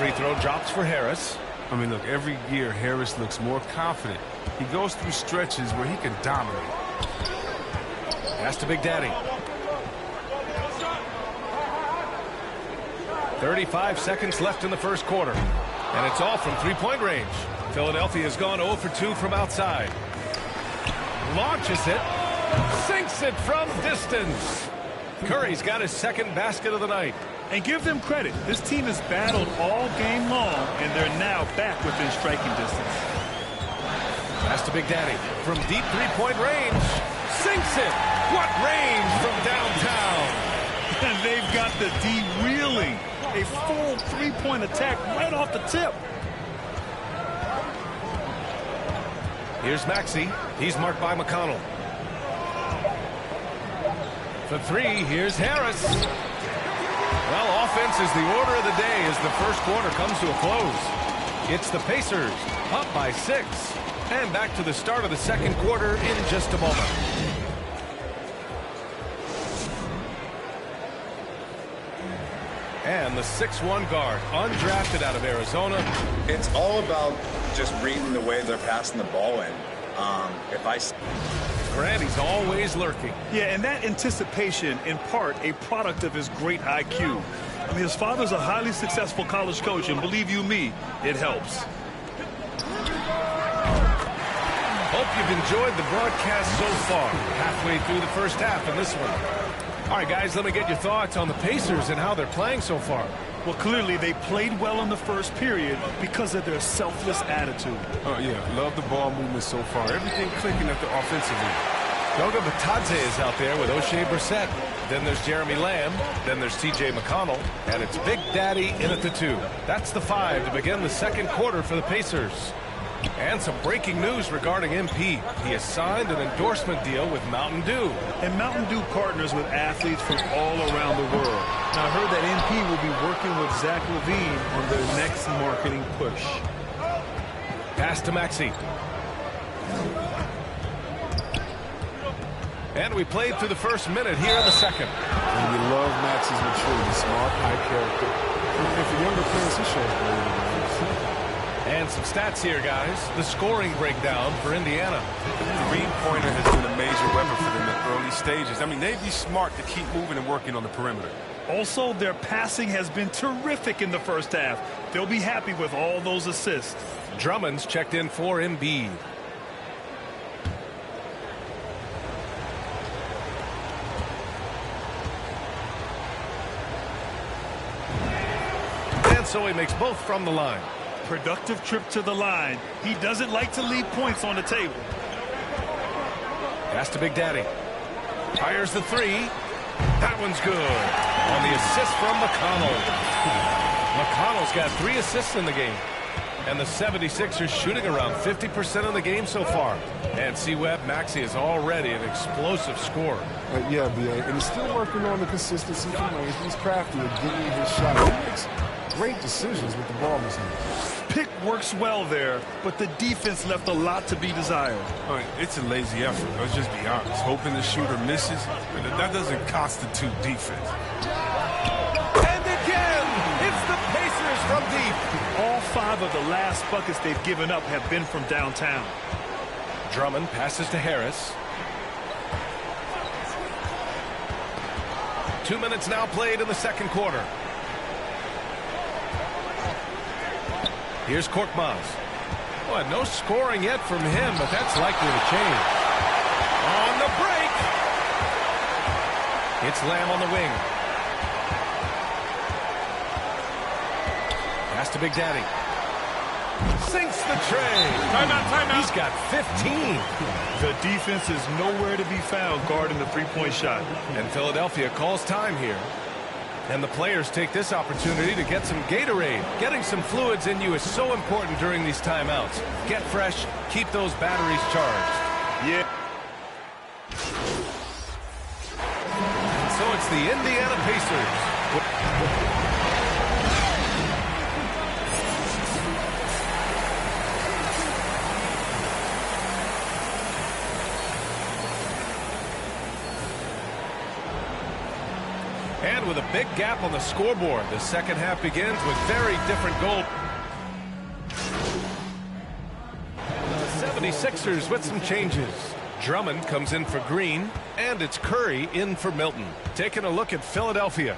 free throw drops for Harris. I mean, look, every year Harris looks more confident. He goes through stretches where he can dominate. Pass to Big Daddy. 35 seconds left in the first quarter. And it's all from three-point range. Philadelphia has gone 0 for 2 from outside. Launches it. Sinks it from distance. Curry's got his second basket of the night. And give them credit. This team has battled all game long, and they're now back within striking distance. Pass to Big Daddy. From deep three-point range. Sinks it. What range from downtown. And they've got the D reeling. A full three-point attack right off the tip. Here's Maxey. He's marked by McConnell. For three, here's Harris. Well, offense is the order of the day as the first quarter comes to a close. It's the Pacers up by 6. And back to the start of the second quarter in just a moment. And the 6'1" guard, undrafted out of Arizona. It's all about just reading the way they're passing the ball in. Grant, he's always lurking. Yeah, and that anticipation, in part, a product of his great IQ. I mean, his father's a highly successful college coach, and believe you me, it helps. Hope you've enjoyed the broadcast so far. Halfway through the first half in this one. All right, guys, let me get your thoughts on the Pacers and how they're playing so far. Well, clearly they played well in the first period because of their selfless attitude. Oh, yeah, love the ball movement so far. Everything clicking at the offensive end. Goga Bitadze is out there with O'Shea Brissett. Then there's Jeremy Lamb. Then there's T.J. McConnell. And it's Big Daddy in at the 2. That's the 5 to begin the second quarter for the Pacers. And some breaking news regarding MP. He has signed an endorsement deal with Mountain Dew. And Mountain Dew partners with athletes from all around the world. Now, I heard that MP will be working with Zach LaVine on their next marketing push. Pass to Maxey. And we played through the first minute here in the second. And you love Maxey's maturity, smart, high character. And for younger players, he shows great. And some stats here, guys. The scoring breakdown for Indiana. The three-pointer has been a major weapon for them in early stages. I mean, they'd be smart to keep moving and working on the perimeter. Also, their passing has been terrific in the first half. They'll be happy with all those assists. Drummond's checked in for Embiid. And so he makes both from the line. Productive trip to the line. He doesn't like to leave points on the table. Pass to Big Daddy. Fires the 3. That one's good. On the assist from McConnell. McConnell's got 3 assists in the game. And the 76ers shooting around 50% of the game so far. And C-Web, Maxey is already an explosive scorer. Yeah, B.A. And he's still working on the consistency from range. He's crafty at getting his shot. He makes great decisions with the ball in his hand. Pick works well there, but the defense left a lot to be desired. All right, it's a lazy effort. Let's just be honest. Hoping the shooter misses, but that doesn't constitute defense. And again, it's the Pacers from deep. All 5 of the last buckets they've given up have been from downtown. Drummond passes to Harris. 2 minutes now played in the second quarter. Here's Korkmaz. Boy, no scoring yet from him, but that's likely to change. On the break. It's Lamb on the wing. Pass to Big Daddy. Sinks the tray. Timeout, timeout. He's got 15. The defense is nowhere to be found guarding the three-point shot. And Philadelphia calls time here. And the players take this opportunity to get some Gatorade. Getting some fluids in you is so important during these timeouts. Get fresh, keep those batteries charged. Yeah. So it's the Indiana Pacers. And with a big gap on the scoreboard, the second half begins with very different goals. The 76ers with some changes. Drummond comes in for Green, and it's Curry in for Milton. Taking a look at Philadelphia.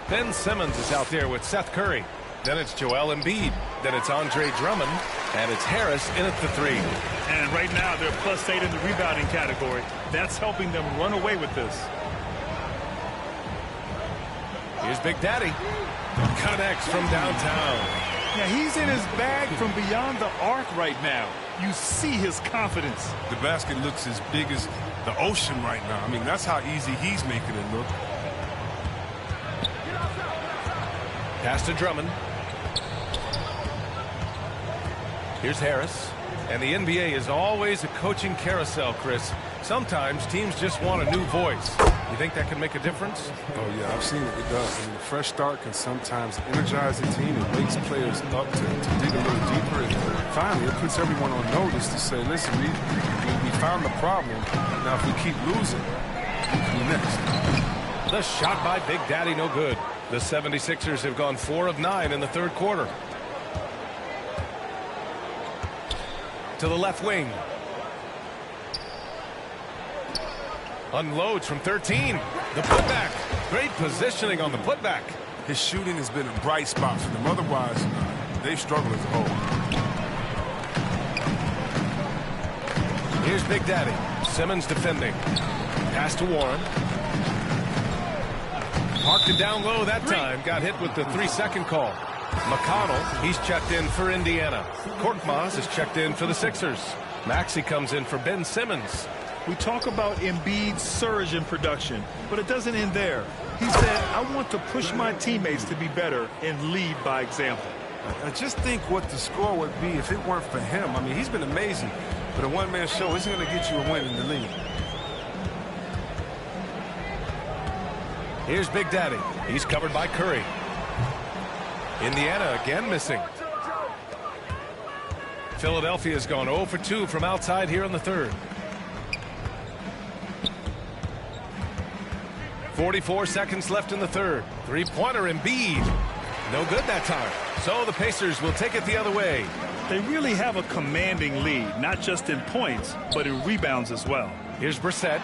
Ben Simmons is out there with Seth Curry. Then it's Joel Embiid. Then it's Andre Drummond. And it's Harris in at the 3. And right now they're +8 in the rebounding category. That's helping them run away with this. Here's Big Daddy. Connects from downtown. Yeah, he's in his bag from beyond the arc right now. You see his confidence. The basket looks as big as the ocean right now. I mean, that's how easy he's making it look. Pass to Drummond. Here's Harris. And the NBA is always a coaching carousel, Chris. Sometimes teams just want a new voice. You think that can make a difference? Oh, yeah, I've seen it. It does. I mean, a fresh start can sometimes energize a team and wakes players up to dig a little deeper. And finally, it puts everyone on notice to say, listen, we found the problem. Now, if we keep losing, we can be next. The shot by Big Daddy, no good. The 76ers have gone 4 of 9 in the third quarter. To the left wing. Unloads from 13. The putback. Great positioning on the putback. His shooting has been a bright spot for them. Otherwise, they've struggled as a whole. Here's Big Daddy. Simmons defending. Pass to Warren. Parked it down low that time. Got hit with the 3-second call. McConnell, he's checked in for Indiana. Korkmaz is checked in for the Sixers. Maxey comes in for Ben Simmons. We talk about Embiid's surge in production, but it doesn't end there. He said, I want to push my teammates to be better and lead by example. I just think what the score would be if it weren't for him. I mean, he's been amazing, but a one-man show isn't going to get you a win in the league. Here's Big Daddy. He's covered by Curry. Indiana again missing. Philadelphia's gone 0 for 2 from outside here in the third. 44 seconds left in the third. Three-pointer Embiid. No good that time. So the Pacers will take it the other way. They really have a commanding lead, not just in points, but in rebounds as well. Here's Brissett.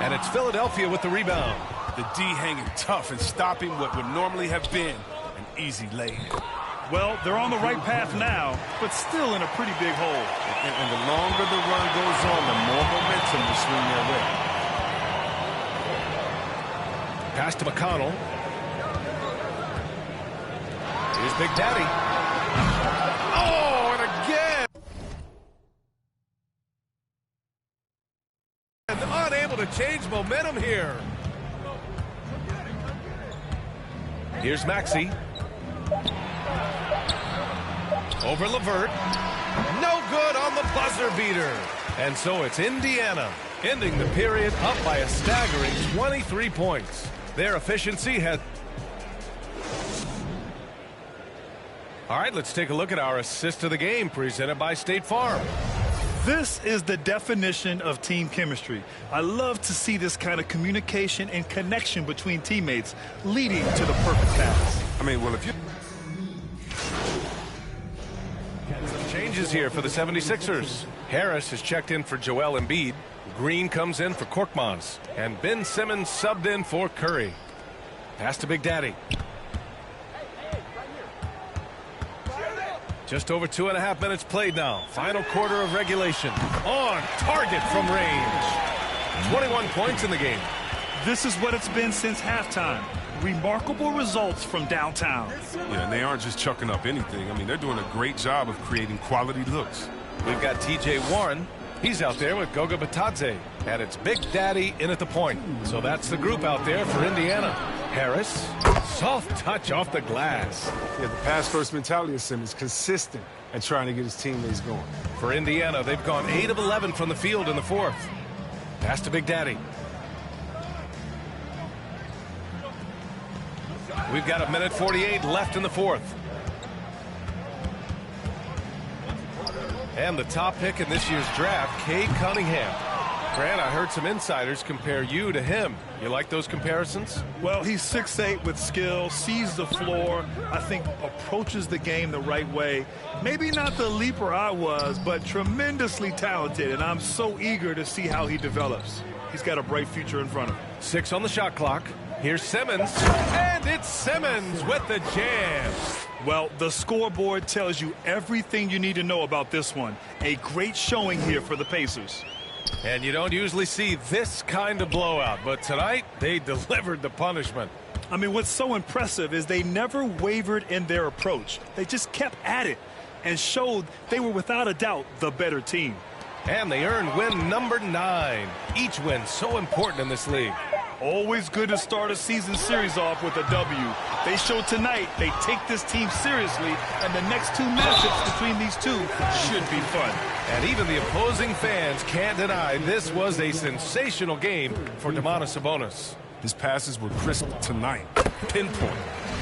And it's Philadelphia with the rebound. The D hanging tough and stopping what would normally have been an easy lay. Well, they're on the right path now, but still in a pretty big hole. And the longer the run goes on, the more momentum will swing their way. Pass to McConnell. Here's Big Daddy. Oh, and again! And unable to change momentum here. Here's Maxey. Over LeVert. No good on the buzzer beater. And so it's Indiana ending the period up by a staggering 23 points. Their efficiency has... All right, let's take a look at our assist of the game presented by State Farm. This is the definition of team chemistry. I love to see this kind of communication and connection between teammates leading to the perfect pass. I mean, well, if you... Changes here for the 76ers. Harris has checked in for Joel Embiid. Green comes in for Korkmaz. And Ben Simmons subbed in for Curry. Pass to Big Daddy. Just over 2.5 minutes played now. Final quarter of regulation. On target from range. 21 points in the game. This is what it's been since halftime. Remarkable results from downtown. Yeah, and they aren't just chucking up anything. I mean, they're doing a great job of creating quality looks. We've got T.J. Warren. He's out there with Goga Bitadze. And it's Big Daddy in at the point. So that's the group out there for Indiana. Harris, soft touch off the glass. Yeah, the pass-first mentality of Simmons, consistent at trying to get his teammates going. For Indiana, they've gone 8 of 11 from the field in the fourth. Pass to Big Daddy. We've got 1:48 left in the fourth. And the top pick in this year's draft, Cade Cunningham. Grant, I heard some insiders compare you to him. You like those comparisons? Well, he's 6'8" with skill, sees the floor, I think approaches the game the right way. Maybe not the leaper I was, but tremendously talented, and I'm so eager to see how he develops. He's got a bright future in front of him. 6 on the shot clock. Here's Simmons, and it's Simmons with the jam. Well, the scoreboard tells you everything you need to know about this one. A great showing here for the Pacers. And you don't usually see this kind of blowout, but tonight they delivered the punishment. I mean, what's so impressive is they never wavered in their approach. They just kept at it and showed they were without a doubt the better team. And they earned win number 9. Each win so important in this league. Always good to start a season series off with a W. They showed tonight they take this team seriously, and the next 2 matchups between these two should be fun. And even the opposing fans can't deny this was a sensational game for Domantas Sabonis. His passes were crisp tonight. Pinpoint.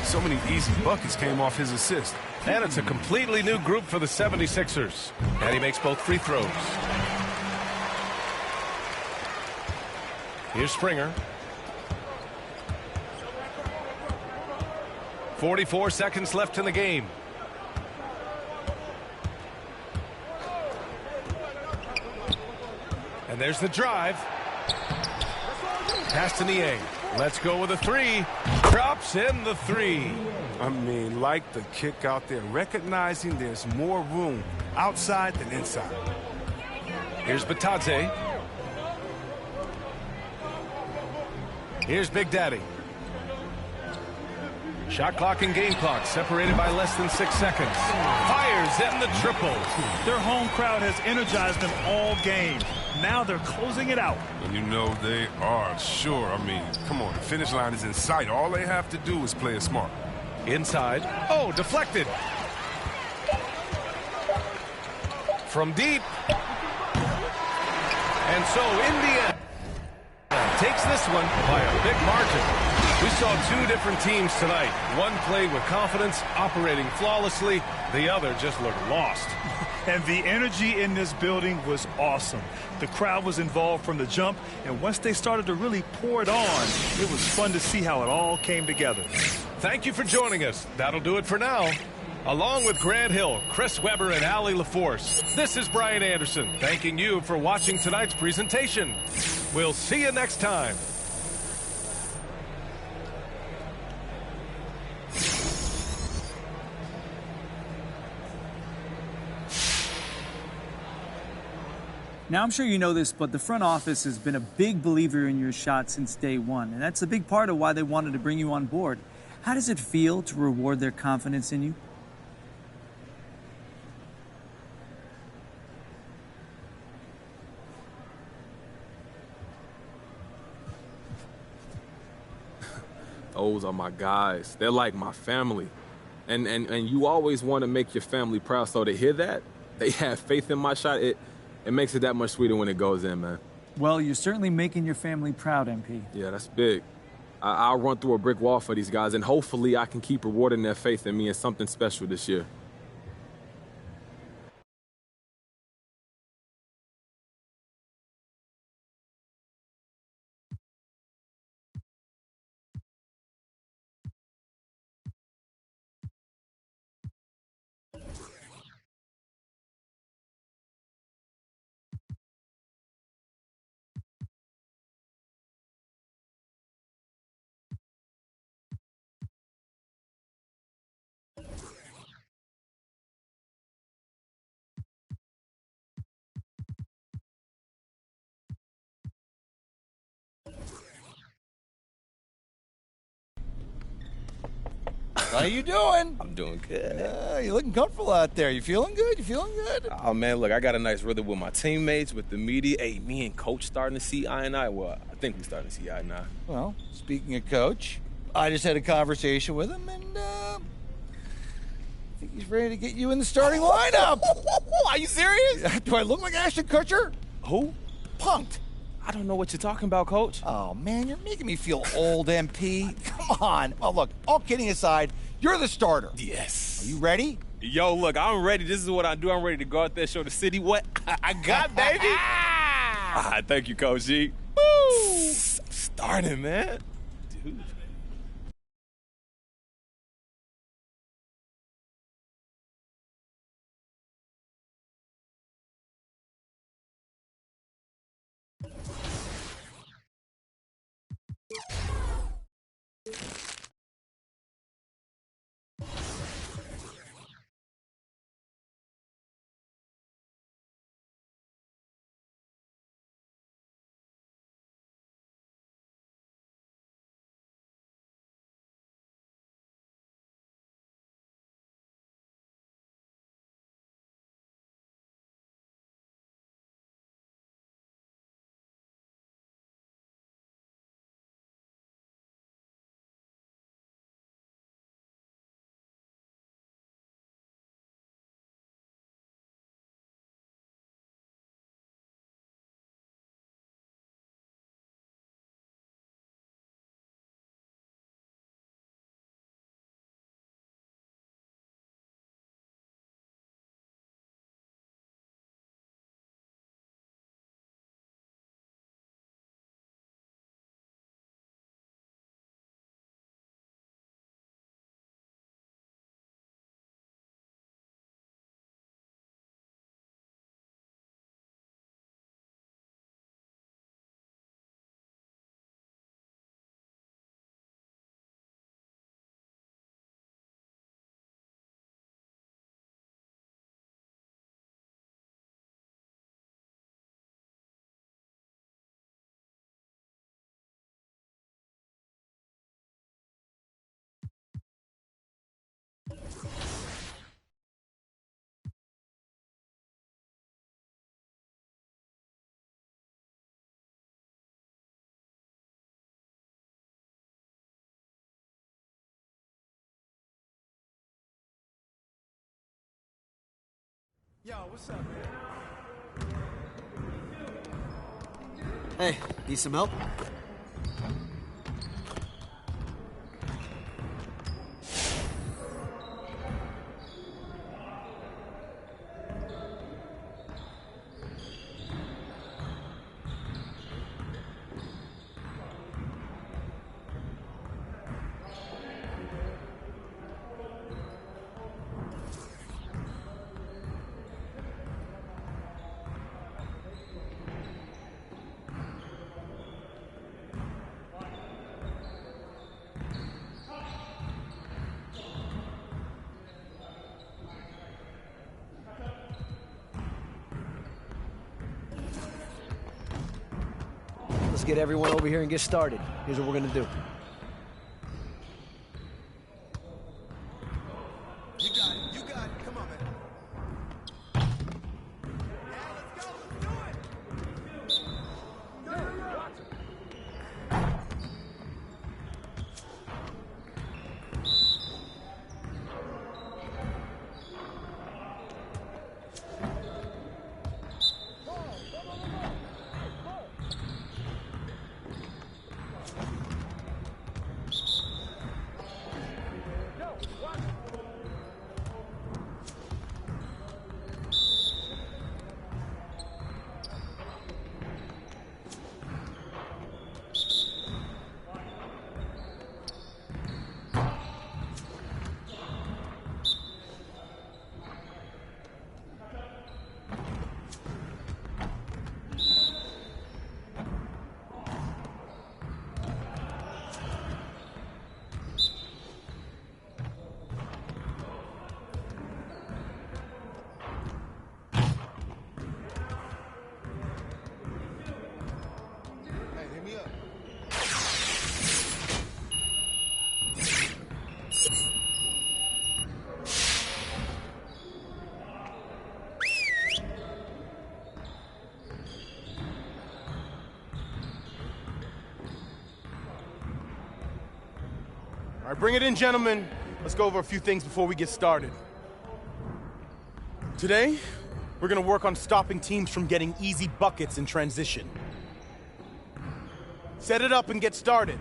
So many easy buckets came off his assist. And it's a completely new group for the 76ers. And he makes both free throws. Here's Springer. 44 seconds left in the game. And there's the drive. Pass to Niang. Let's go with a 3. Drops in the 3. I mean, like the kick out there, recognizing there's more room outside than inside. Here's Batadze. Here's Big Daddy. Shot clock and game clock separated by less than 6 seconds. Fires in the triple. Their home crowd has energized them all game. Now they're closing it out. And you know they are sure. I mean, come on, the finish line is in sight. All they have to do is play it smart. Inside. Oh, deflected. From deep. And so Indiana takes this one by a big margin. We saw 2 different teams tonight. One played with confidence, operating flawlessly. The other just looked lost. And the energy in this building was awesome. The crowd was involved from the jump, and once they started to really pour it on, it was fun to see how it all came together. Thank you for joining us. That'll do it for now. Along with Grant Hill, Chris Webber, and Allie LaForce, this is Brian Anderson, thanking you for watching tonight's presentation. We'll see you next time. Now, I'm sure you know this, but the front office has been a big believer in your shot since day one, and that's a big part of why they wanted to bring you on board. How does it feel to reward their confidence in you? Those are my guys. They're like my family. And you always want to make your family proud, so to hear that, they have faith in my shot, it makes it that much sweeter when it goes in, man. Well, you're certainly making your family proud, MP. Yeah, that's big. I'll run through a brick wall for these guys, and hopefully I can keep rewarding their faith in me in something special this year. How you doing? I'm doing good. You're looking comfortable out there. You feeling good? You feeling good? Oh, man, look, I got a nice rhythm with my teammates, with the media. Hey, me and Coach starting to see eye and eye. Well, I think we're starting to see eye and eye. Well, speaking of Coach, I just had a conversation with him, and I think he's ready to get you in the starting lineup. Are you serious? Do I look like Ashton Kutcher? Who? Punked. I don't know what you're talking about, Coach. Oh, man, you're making me feel old, MP. Come on. Well, look, all kidding aside, you're the starter. Yes. Are you ready? Yo, look, I'm ready. This is what I do. I'm ready to go out there, show the city what I got, baby. Thank you, Coach G. Woo! Starting, man. Dude. Yo, what's up, man? Hey, need some help? Let's get everyone over here and get started. Here's what we're gonna do. You got it. You got it. Come on, man. Yeah, let's go. Let's do it. Watch it. All right, bring it in, gentlemen. Let's go over a few things before we get started. Today, we're going to work on stopping teams from getting easy buckets in transition. Set it up and get started.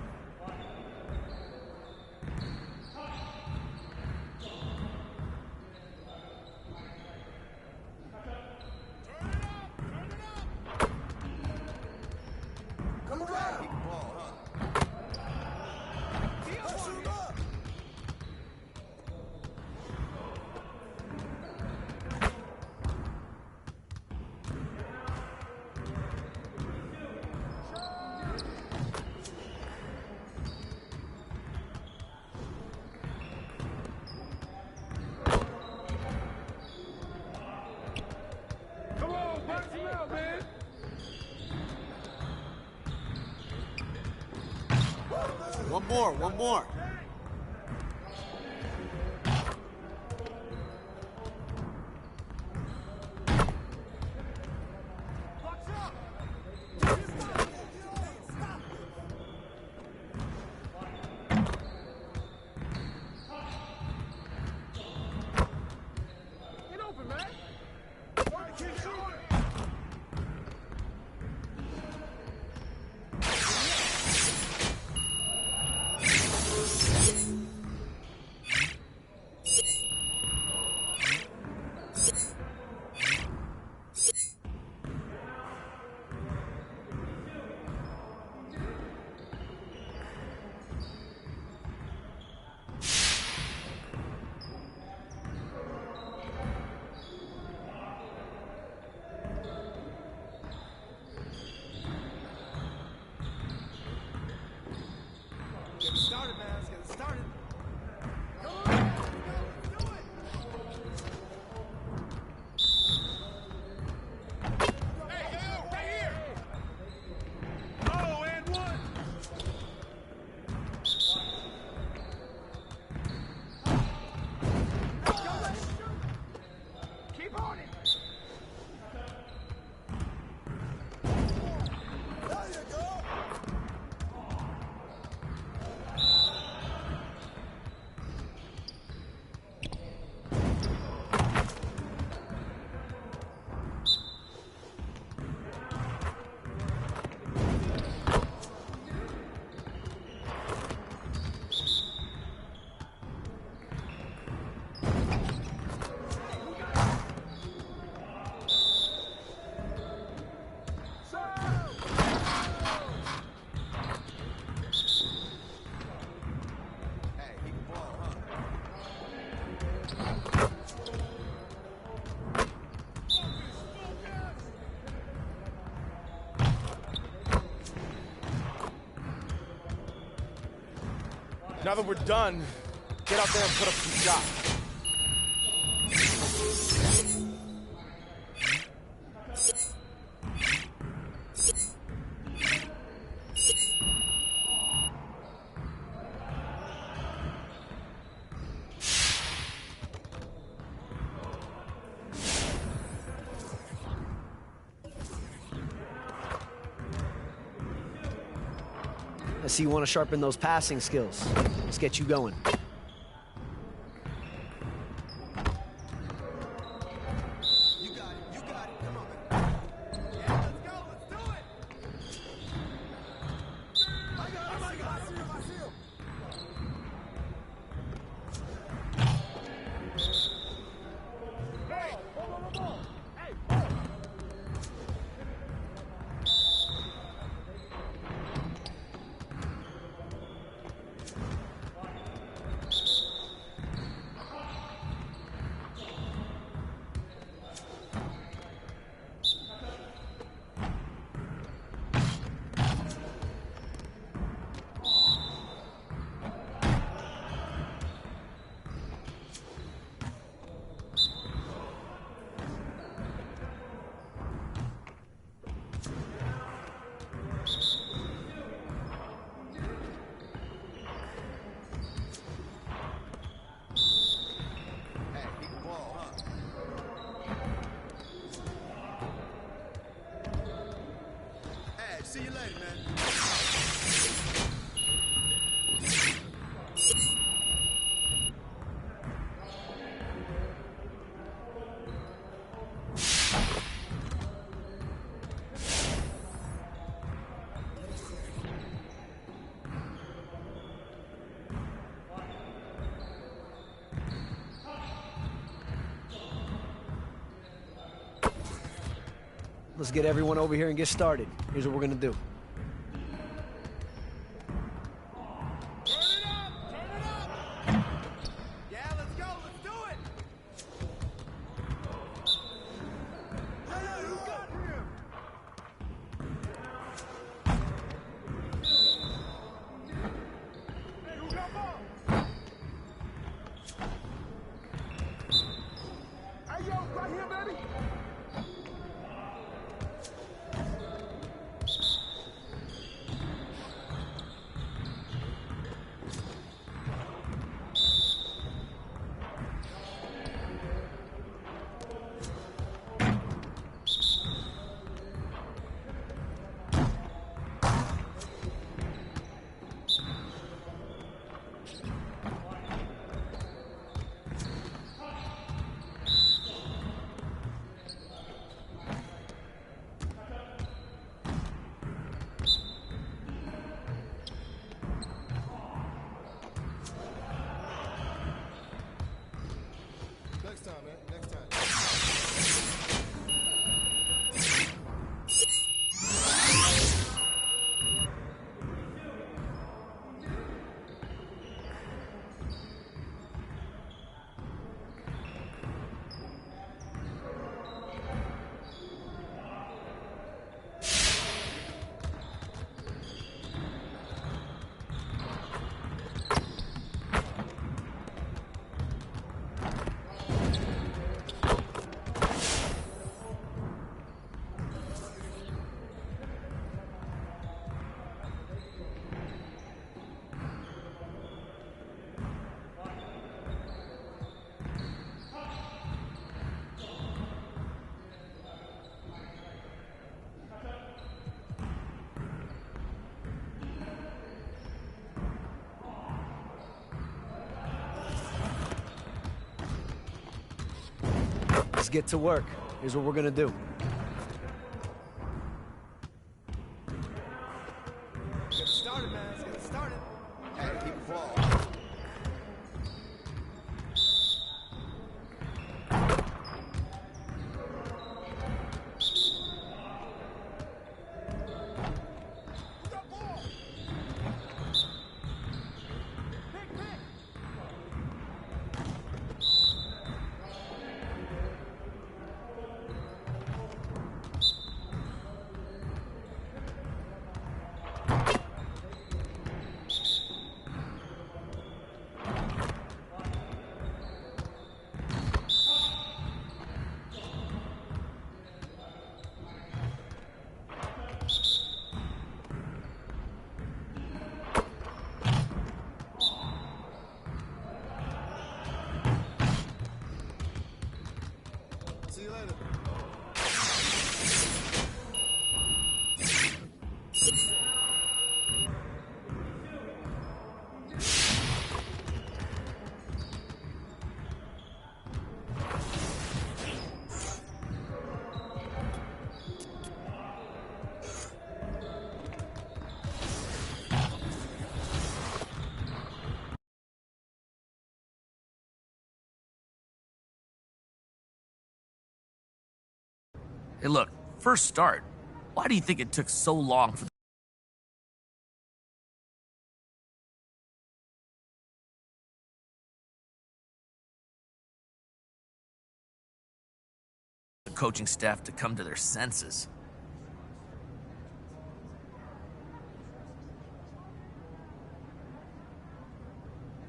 One more, one more. Now that we're done, get out there and put up some shots. I see you want to sharpen those passing skills. Let's get you going. See you later, man. Let's get everyone over here and get started. Here's what we're gonna do. get to work. Here's what we're going to do. Let's get started, man. Let's get started. Hey, keep the ball. See you later. Hey, look, first start. Why do you think it took so long for the coaching staff to come to their senses?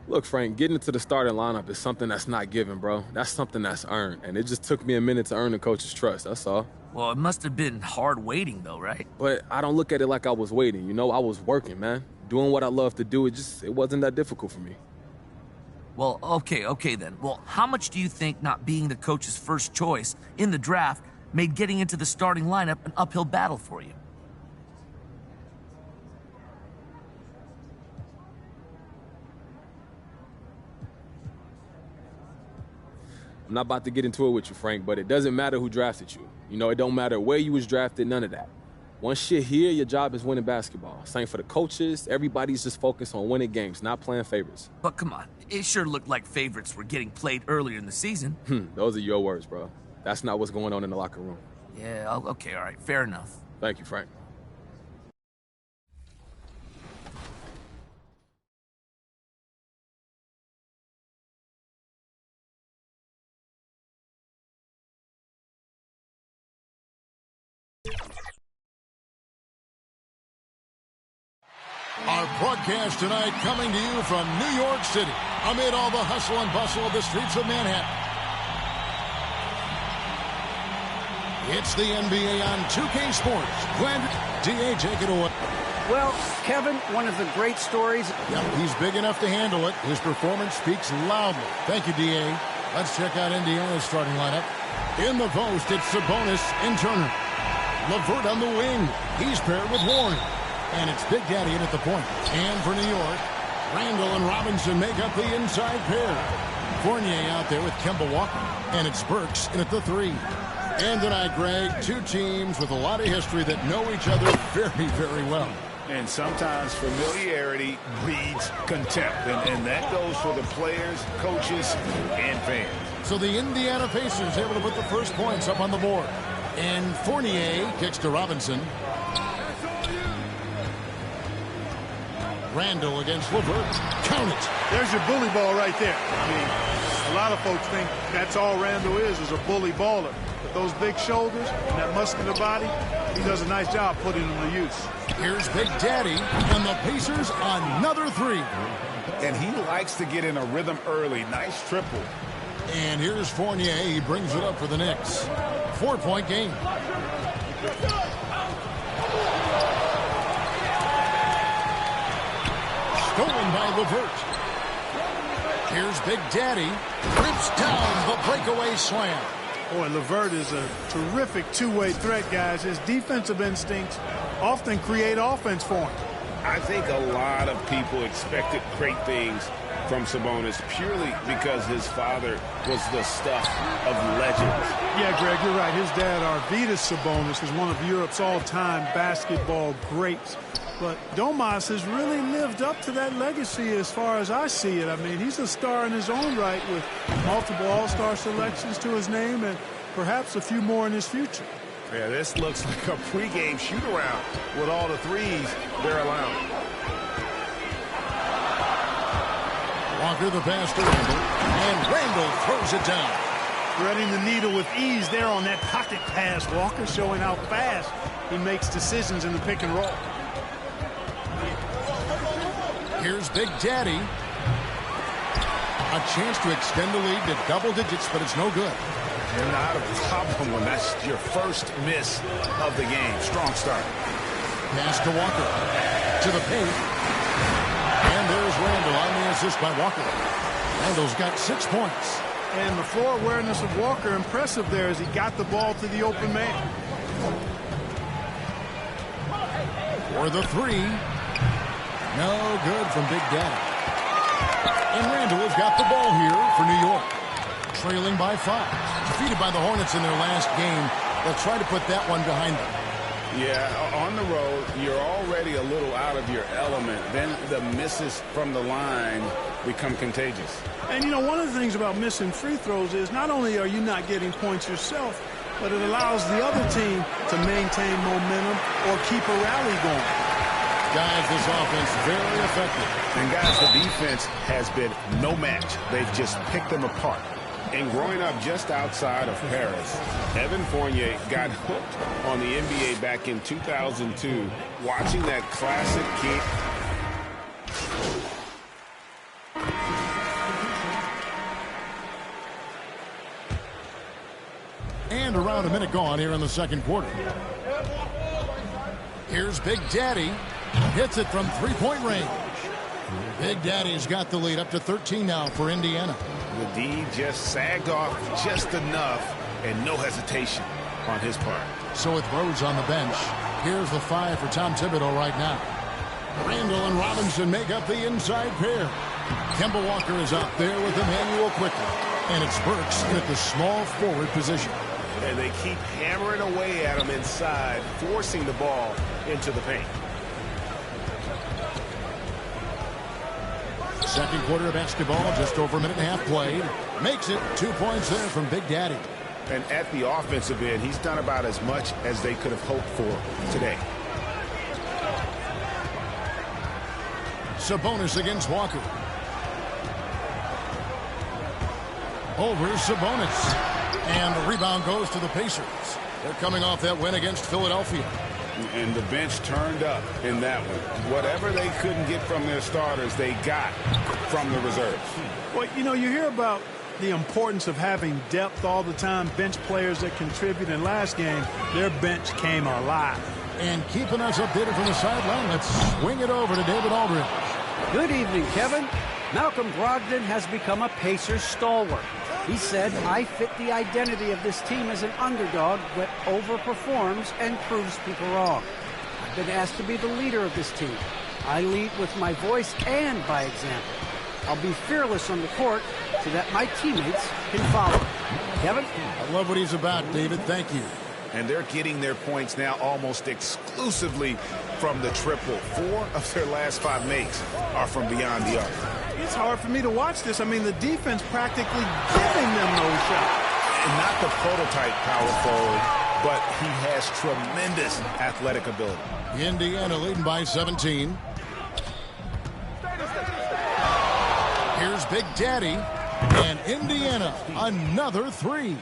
Look, Frank, getting into the starting lineup is something that's not given, bro. That's something that's earned. And it just took me a minute to earn the coach's trust, that's all. Well, it must have been hard waiting, though, right? But I don't look at it like I was waiting. You know, I was working, man. Doing what I love to do. It wasn't that difficult for me. Well, okay then. Well, how much do you think not being the coach's first choice in the draft made getting into the starting lineup an uphill battle for you? I'm not about to get into it with you, Frank, but it doesn't matter who drafted you. You know, it don't matter where you was drafted, none of that. Once you're here, your job is winning basketball. Same for the coaches. Everybody's just focused on winning games, not playing favorites. But come on, it sure looked like favorites were getting played earlier in the season. Those are your words, bro. That's not what's going on in the locker room. Yeah, okay, all right, fair enough. Thank you, Frank. Our broadcast tonight coming to you from New York City, amid all the hustle and bustle of the streets of Manhattan. It's the NBA on 2K Sports. Glenn, D.A., take it away. Well, Kevin, one of the great stories. Yep, he's big enough to handle it. His performance speaks loudly. Thank you, D.A. Let's check out Indiana's starting lineup. In the post, it's Sabonis and Turner. LeVert on the wing. He's paired with Warren. And it's Big Daddy in at the point. And for New York, Randall and Robinson make up the inside pair. Fournier out there with Kemba Walker. And it's Burks in at the three. And tonight, Greg, two teams with a lot of history that know each other very, very well. And sometimes familiarity breeds contempt. And that goes for the players, coaches, and fans. So the Indiana Pacers able to put the first points up on the board. And Fournier kicks to Robinson. Randall against LeVert. Count it. There's your bully ball right there. I mean, a lot of folks think that's all Randall is a bully baller. But those big shoulders and that muscular body, he does a nice job putting them to use. Here's Big Daddy, and the Pacers another three. And he likes to get in a rhythm early. Nice triple. And here's Fournier. He brings it up for the Knicks. 4-point game. Stolen by LeVert. Here's Big Daddy. Rips down the breakaway slam. Boy, LeVert is a terrific two-way threat, guys. His defensive instincts often create offense for him. I think a lot of people expected great things from Sabonis purely because his father was the stuff of legends. Yeah, Greg, you're right. His dad, Arvydas Sabonis, is one of Europe's all-time basketball greats. But Domas has really lived up to that legacy as far as I see it. I mean, he's a star in his own right with multiple all-star selections to his name and perhaps a few more in his future. Yeah, this looks like a pregame shoot-around with all the threes they're allowing. Walker the pass to Randle, and Randle throws it down. Threading the needle with ease there on that pocket pass. Walker showing how fast he makes decisions in the pick and roll. Here's Big Daddy. A chance to extend the lead to double digits, but it's no good. You're not a problem when that's your first miss of the game. Strong start. Pass to Walker. To the paint. And there's Randle on the assist by Walker. Randle's got 6 points. And the floor awareness of Walker impressive there as he got the ball to the open man. For the three. No good from Big Daddy. And Randle has got the ball here for New York. Trailing by 5. Defeated by the Hornets in their last game. They'll try to put that one behind them. Yeah, on the road, you're already a little out of your element. Then the misses from the line become contagious. And, you know, one of the things about missing free throws is not only are you not getting points yourself, but it allows the other team to maintain momentum or keep a rally going. Guys, this offense very effective. And, guys, the defense has been no match. They've just picked them apart. And growing up just outside of Paris, Evan Fournier got hooked on the NBA back in 2002, watching that classic kick. And around a minute gone here in the second quarter. Here's Big Daddy. Hits it from three-point range. Big Daddy's got the lead up to 13 now for Indiana. The D just sagged off just enough and no hesitation on his part. So with Rose on the bench, here's the 5 for Tom Thibodeau right now. Randle and Robinson make up the inside pair. Kemba Walker is out there with Emmanuel quickly. And it's Burks in at the small forward position. And they keep hammering away at him inside, forcing the ball into the paint. Second quarter of basketball, just over a minute and a half played. Makes it 2 points there from Big Daddy. And at the offensive end, he's done about as much as they could have hoped for today. Sabonis against Walker. Over Sabonis. And the rebound goes to the Pacers. They're coming off that win against Philadelphia. And the bench turned up in that one. Whatever they couldn't get from their starters, they got from the reserves. Well, you know, you hear about the importance of having depth all the time, bench players that contribute. In last game, their bench came alive. And keeping us updated from the sideline, let's swing it over to David Aldridge. Good evening, Kevin. Malcolm Brogdon has become a Pacers stalwart. He said, I fit the identity of this team as an underdog that overperforms and proves people wrong. I've been asked to be the leader of this team. I lead with my voice and by example. I'll be fearless on the court so that my teammates can follow. Kevin? I love what he's about, David. Thank you. And they're getting their points now almost exclusively from the triple. 4 of their last 5 makes are from beyond the arc. It's hard for me to watch this. I mean, the defense practically giving them no shot. And not the prototype power forward, but he has tremendous athletic ability. Indiana leading by 17. Here's Big Daddy. And Indiana, another 3.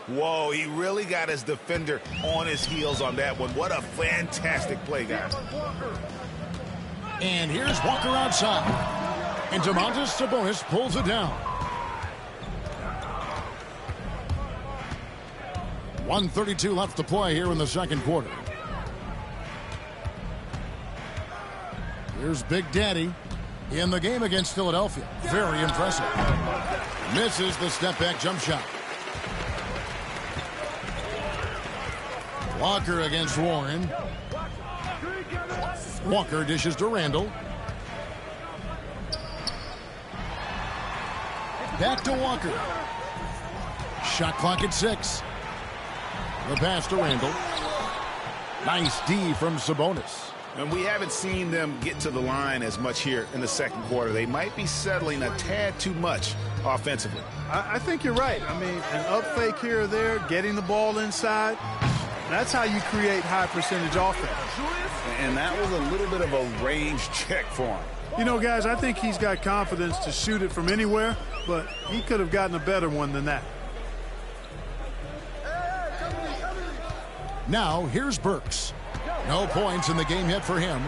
Whoa, he really got his defender on his heels on that one. What a fantastic play, guys. And here's Walker outside. And Domantas Sabonis pulls it down. 1:32 left to play here in the second quarter. Here's Big Daddy in the game against Philadelphia. Very impressive. Misses the step-back jump shot. Walker against Warren. Walker dishes to Randall. Back to Walker. Shot clock at 6. The pass to Randall. Nice D from Sabonis. And we haven't seen them get to the line as much here in the second quarter. They might be settling a tad too much offensively. I think you're right. I mean, an up fake here or there, getting the ball inside, that's how you create high percentage offense. And that was a little bit of a range check for him. You know, guys, I think he's got confidence to shoot it from anywhere, but he could have gotten a better one than that. Now, here's Burks. No points in the game yet for him.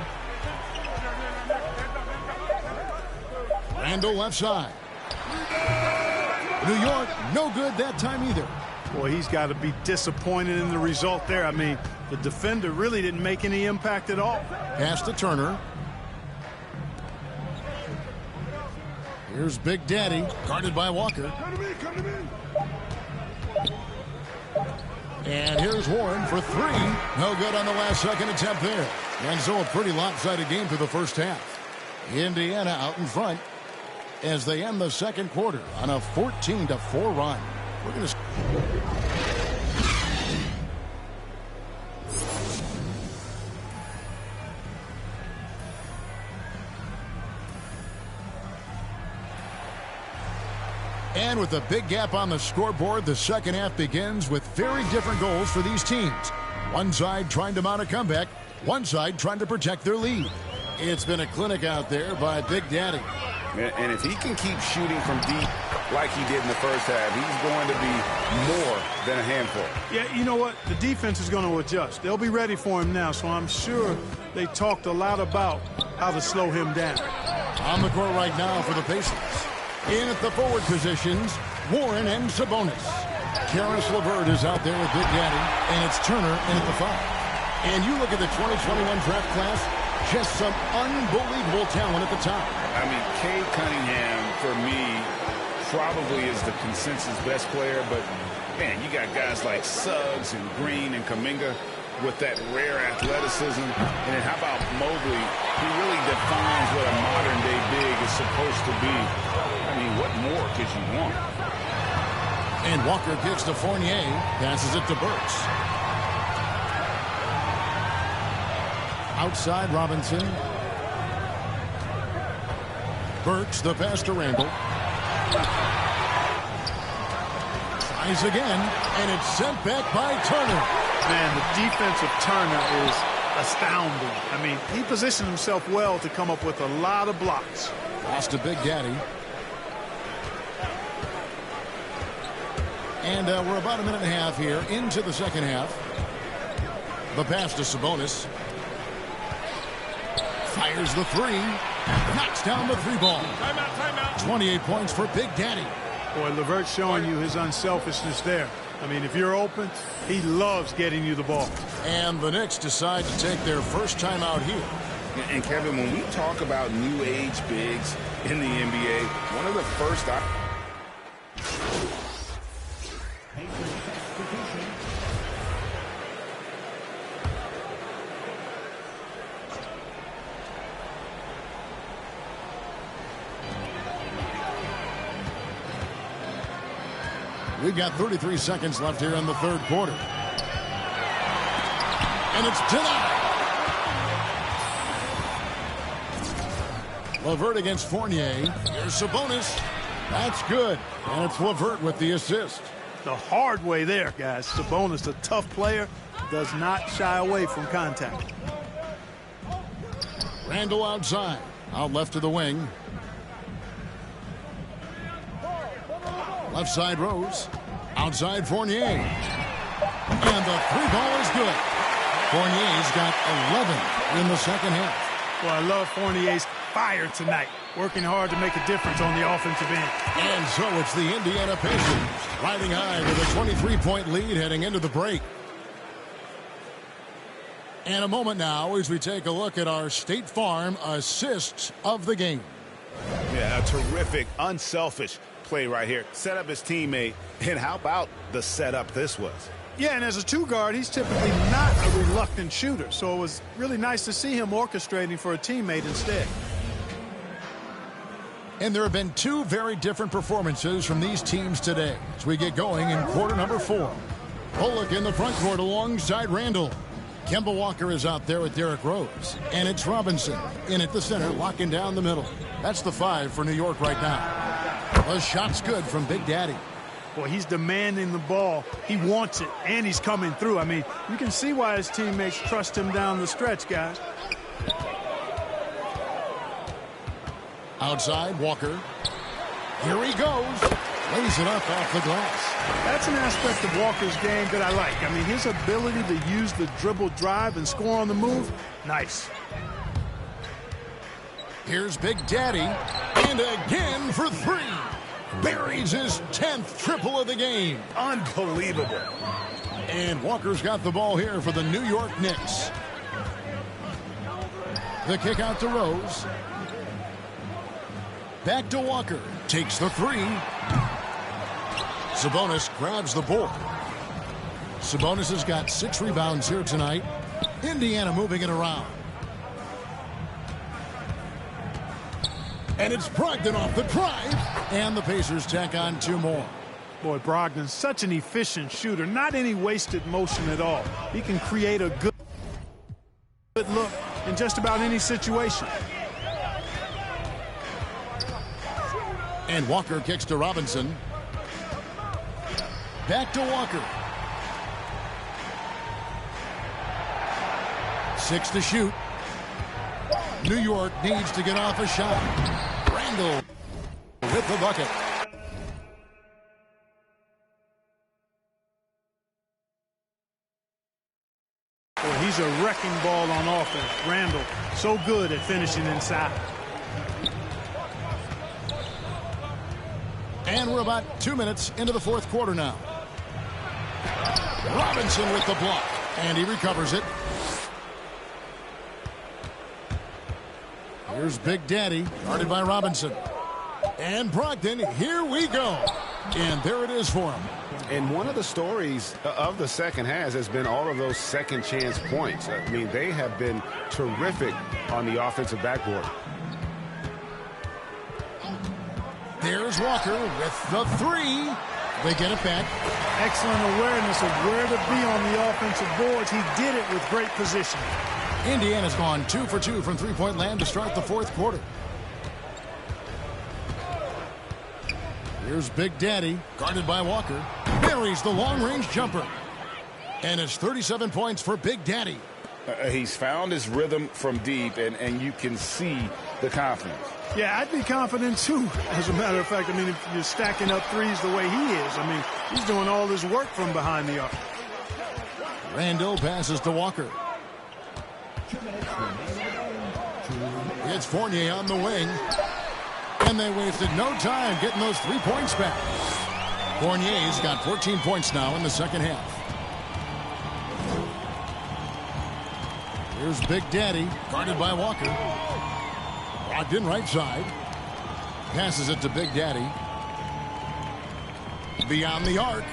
Randall left side. New York, no good that time either. Boy, he's got to be disappointed in the result there. I mean, the defender really didn't make any impact at all. Pass to Turner. Here's Big Daddy, guarded by Walker. And here's Warren for 3. No good on the last second attempt there. And so a pretty lopsided game through the first half. Indiana out in front as they end the second quarter on a 14-4 run. We're going to... And with a big gap on the scoreboard, the second half begins with very different goals for these teams. One side trying to mount a comeback, one side trying to protect their lead. It's been a clinic out there by Big Daddy. And if he can keep shooting from deep like he did in the first half, he's going to be more than a handful. Yeah, you know what? The defense is going to adjust. They'll be ready for him now, so I'm sure they talked a lot about how to slow him down. On the court right now for the Pacers. In at the forward positions, Warren and Sabonis. Karis LeVert is out there with Big Daddy, and it's Turner in at the 5. And you look at the 2021 draft class, just some unbelievable talent at the top. I mean, Cade Cunningham, for me, probably is the consensus best player, but, man, you got guys like Suggs and Green and Kuminga with that rare athleticism. And then how about Mobley? He really defines what a modern-day big is supposed to be. I mean, what more could you want? And Walker gives to Fournier, passes it to Burks. Outside Robinson. Burks, the pass to Randall. Tries again, and it's sent back by Turner. Man, the defense of Turner is astounding. I mean, he positioned himself well to come up with a lot of blocks. Pass to Big Daddy. And we're about a minute and a half here into the second half. The pass to Sabonis. Fires the 3. Knocks down the 3 ball. Timeout. 28 points for Big Daddy. Boy, LeVert showing you his unselfishness there. I mean, if you're open, he loves getting you the ball. And the Knicks decide to take their first time out here. And Kevin, when we talk about new age bigs in the NBA, one of the first... We've got 33 seconds left here in the third quarter. And it's denied. LeVert against Fournier. Here's Sabonis. That's good. And it's LeVert with the assist. The hard way there, guys. Sabonis, a tough player, does not shy away from contact. Randall outside. Out left to the wing. Left side Rose. Outside Fournier. And the 3 ball is good. Fournier's got 11 in the second half. Well, I love Fournier's fire tonight. Working hard to make a difference on the offensive end. And so it's the Indiana Pacers riding high with a 23-point lead heading into the break. And a moment now as we take a look at our State Farm assists of the game. Yeah, a terrific, unselfish play right here. Set up his teammate, and how about the setup this was? Yeah, and as a two guard, he's typically not a reluctant shooter. So it was really nice to see him orchestrating for a teammate instead. And there have been two very different performances from these teams today as we get going in quarter number 4. Bullock in the front court alongside Randall. Kemba Walker is out there with Derrick Rose. And it's Robinson in at the center, locking down the middle. That's the 5 for New York right now. The shot's good from Big Daddy. Boy, he's demanding the ball. He wants it, and he's coming through. I mean, you can see why his teammates trust him down the stretch, guys. Outside, Walker. Here he goes. Lays it up off the glass. That's an aspect of Walker's game that I like. I mean, his ability to use the dribble drive and score on the move, nice. Here's Big Daddy, and again for 3. Buries his 10th triple of the game. Unbelievable. And Walker's got the ball here for the New York Knicks. The kick out to Rose. Back to Walker. Takes the 3. Sabonis grabs the board. Sabonis has got 6 rebounds here tonight. Indiana moving it around. And it's Brogdon off the drive. And the Pacers tack on 2 more. Boy, Brogdon's such an efficient shooter. Not any wasted motion at all. He can create a good look in just about any situation. And Walker kicks to Robinson. Back to Walker. 6 to shoot. New York needs to get off a shot. Randall with the bucket. Boy, he's a wrecking ball on offense. Randall, so good at finishing inside. And we're about 2 minutes into the 4th quarter now. Robinson with the block. And he recovers it. Here's Big Daddy, guarded by Robinson. And Brogdon, here we go. And there it is for him. And one of the stories of the second half has been all of those second chance points. I mean, they have been terrific on the offensive backboard. There's Walker with the 3. They get it back. Excellent awareness of where to be on the offensive boards. He did it with great positioning. Indiana's gone 2 for 2 from three-point land to start the 4th quarter. Here's Big Daddy, guarded by Walker. Buries the long-range jumper. And it's 37 points for Big Daddy. He's found his rhythm from deep, and you can see the confidence. Yeah, I'd be confident, too. As a matter of fact, I mean, if you're stacking up threes the way he is, I mean, he's doing all his work from behind the arc. Randall passes to Walker. It's Fournier on the wing. And they wasted no time getting those 3 points back. Fournier's got 14 points now in the second half. Here's Big Daddy, guarded by Walker. Brogdon right side. Passes it to Big Daddy. Beyond the arc.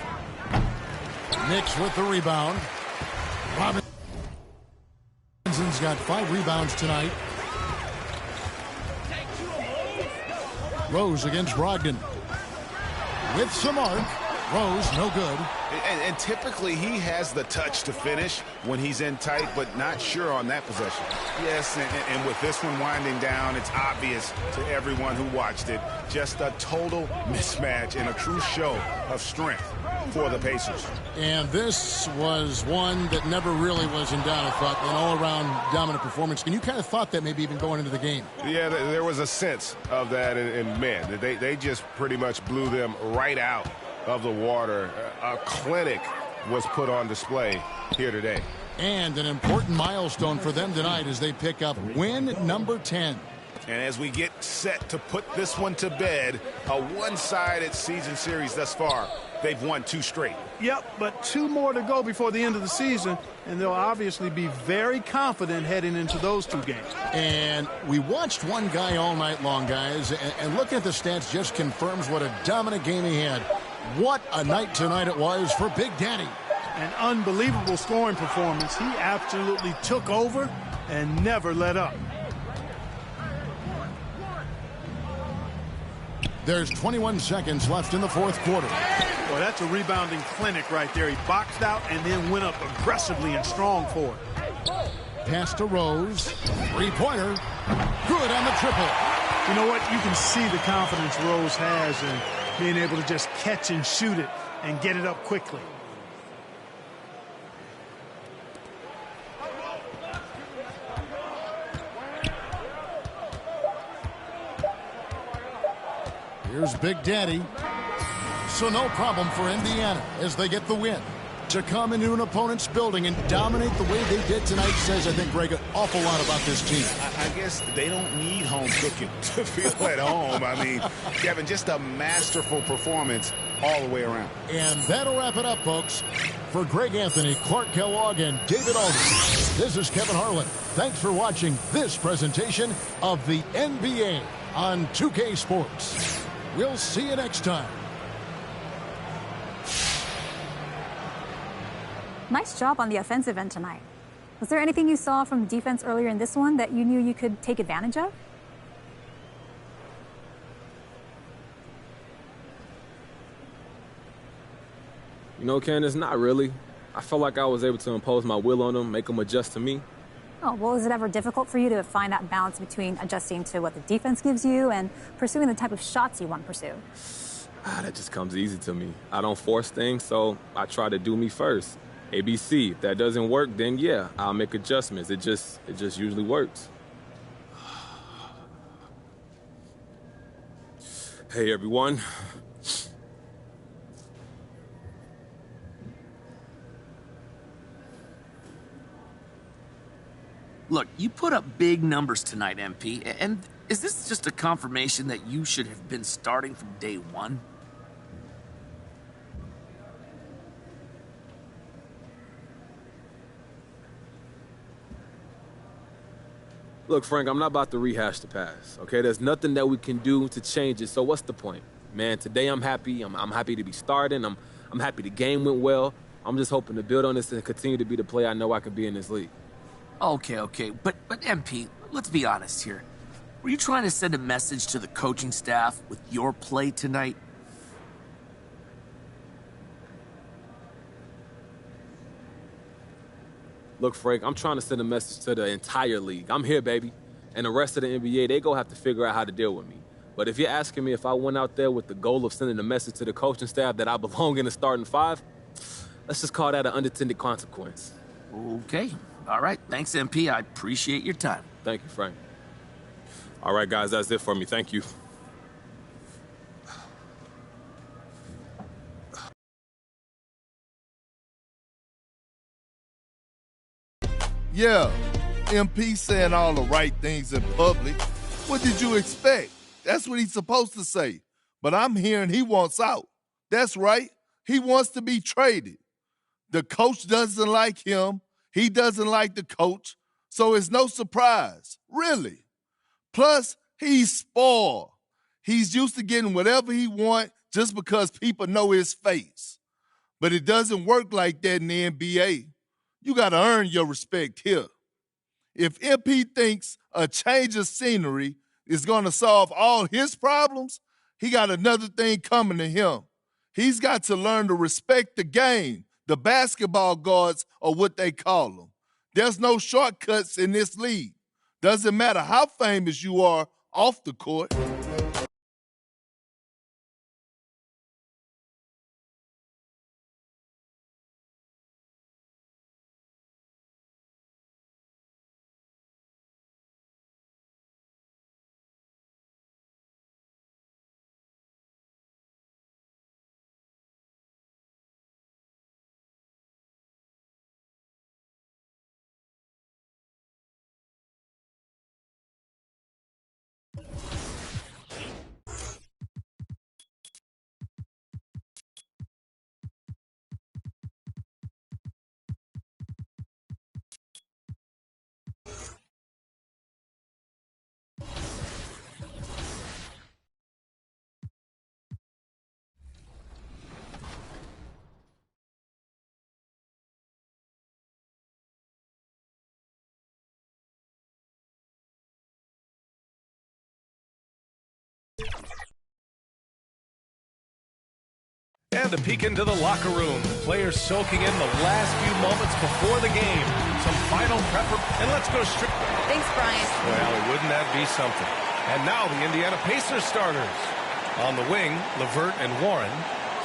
Knicks with the rebound. Robinson's got 5 rebounds tonight. Rose against Brogdon. With some arc. Rose, no good. And typically he has the touch to finish when he's in tight, but not sure on that possession. Yes, and with this one winding down, it's obvious to everyone who watched it. Just a total mismatch and a true show of strength for the Pacers. And this was one that never really was in doubt, I thought, an all-around dominant performance. And you kind of thought that maybe even going into the game. Yeah, there was a sense of that, and man, they just pretty much blew them right out of the water. A clinic was put on display here today. And an important milestone for them tonight as they pick up win number 10. And as we get set to put this one to bed, a one-sided season series thus far, they've won 2 straight. Yep, but 2 more to go before the end of the season, and they'll obviously be very confident heading into those 2 games. And we watched one guy all night long, guys, and looking at the stats just confirms what a dominant game he had. What a night tonight it was for Big Daddy. An unbelievable scoring performance. He absolutely took over and never let up. There's 21 seconds left in the fourth quarter. Well, that's a rebounding clinic right there. He boxed out and then went up aggressively and strong for it. Pass to Rose. Three-pointer. Good on the triple. You know what? You can see the confidence Rose has in being able to just catch and shoot it and get it up quickly. Here's Big Daddy. So no problem for Indiana as they get the win. To come into an opponent's building and dominate the way they did tonight says, I think, Greg, an awful lot about this team. I guess they don't need home cooking to feel at home. I mean, Kevin, just a masterful performance all the way around. And that'll wrap it up, folks. For Greg Anthony, Clark Kellogg, and David Aldridge, this is Kevin Harlan. Thanks for watching this presentation of the NBA on 2K Sports. We'll see you next time. Nice job on the offensive end tonight. Was there anything you saw from defense earlier in this one that you knew you could take advantage of? You know, Candace, not really. I felt like I was able to impose my will on them, make them adjust to me. Oh, well, is it ever difficult for you to find that balance between adjusting to what the defense gives you and pursuing the type of shots you want to pursue? That just comes easy to me. I don't force things, so I try to do me first. ABC. If that doesn't work, then yeah, I'll make adjustments. It just usually works. Hey, everyone. Look, you put up big numbers tonight, MP, and is this just a confirmation that you should have been starting from day one? Look, Frank, I'm not about to rehash the past, okay? There's nothing that we can do to change it, so what's the point? Man, today I'm happy. I'm happy to be starting. I'm happy the game went well. I'm just hoping to build on this and continue to be the player I know I can be in this league. Okay, but MP, let's be honest here. Were you trying to send a message to the coaching staff with your play tonight? Look, Frank, I'm trying to send a message to the entire league. I'm here, baby. And the rest of the NBA, they gonna have to figure out how to deal with me. But if you're asking me if I went out there with the goal of sending a message to the coaching staff that I belong in the starting five, let's just call that an unintended consequence. Okay. All right. Thanks, MP. I appreciate your time. Thank you, Frank. All right, guys, that's it for me. Thank you. Yeah, MP saying all the right things in public. What did you expect? That's what he's supposed to say. But I'm hearing he wants out. That's right. He wants to be traded. The coach doesn't like him. He doesn't like the coach. So it's no surprise, really. Plus, he's spoiled. He's used to getting whatever he wants just because people know his face. But it doesn't work like that in the NBA. You got to earn your respect here. If MP thinks a change of scenery is going to solve all his problems, he got another thing coming to him. He's got to learn to respect the game. The basketball gods are what they call them. There's no shortcuts in this league. Doesn't matter how famous you are off the court. And a peek into the locker room. Players soaking in the last few moments before the game. Some final prep. And let's go straight. Thanks, Brian. Well, wouldn't that be something? And now the Indiana Pacers starters. On the wing, LeVert and Warren.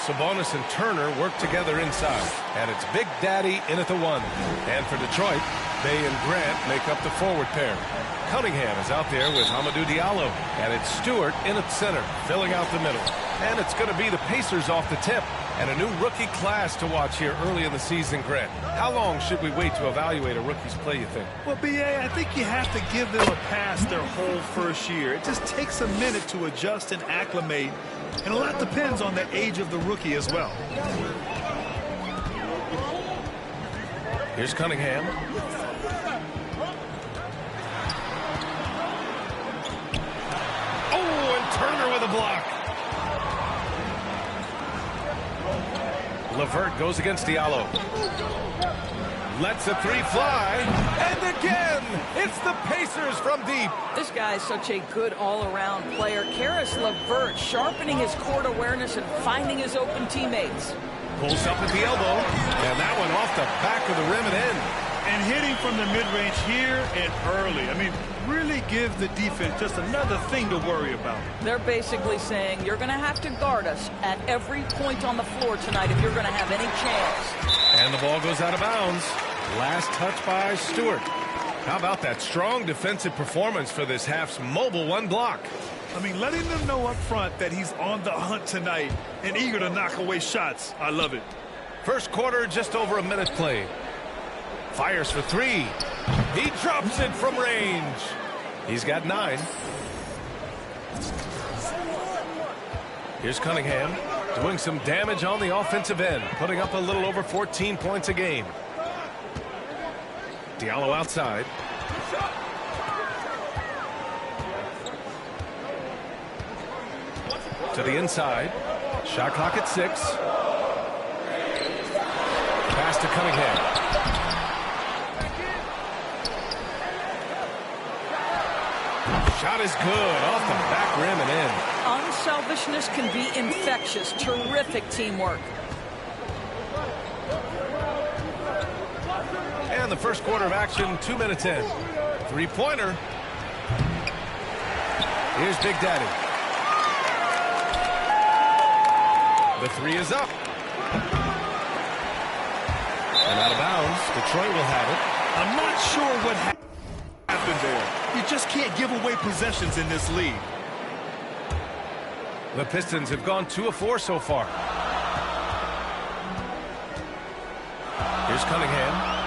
Sabonis and Turner work together inside. And it's Big Daddy in at the 1. And for Detroit, Bey and Grant make up the forward pair. Cunningham is out there with Hamidou Diallo. And it's Stewart in at center, filling out the middle. And it's going to be the Pacers off the tip. And a new rookie class to watch here early in the season, Grant. How long should we wait to evaluate a rookie's play, you think? Well, B.A., I think you have to give them a pass their whole first year. It just takes a minute to adjust and acclimate. And a lot depends on the age of the rookie as well. Here's Cunningham. Oh, and Turner with a block. LeVert goes against Diallo. Lets a three fly. And again, it's the Pacers from deep. This guy is such a good all-around player. Caris LeVert sharpening his court awareness and finding his open teammates. Pulls up at the elbow. And that one off the back of the rim and in. And hitting from the mid-range here and early. I mean, really give the defense just another thing to worry about. They're basically saying you're going to have to guard us at every point on the floor tonight if you're going to have any chance. And the ball goes out of bounds. Last touch by Stewart. How about that strong defensive performance for this half's mobile one block? I mean, letting them know up front that he's on the hunt tonight and eager to knock away shots. I love it. First quarter, just over a minute played. Fires for three. He drops it from range. He's got 9. Here's Cunningham doing some damage on the offensive end, putting up a little over 14 points a game. Diallo outside. To the inside. Shot clock at 6. Pass to Cunningham. Shot is good off the back rim and in. Unselfishness can be infectious. Terrific teamwork. And the first quarter of action, 2 minutes in. Three-pointer. Here's Big Daddy. The 3 is up. And out of bounds. Detroit will have it. I'm not sure what happened there. You just can't give away possessions in this league. The Pistons have gone 2 of 4 so far. Here's Cunningham.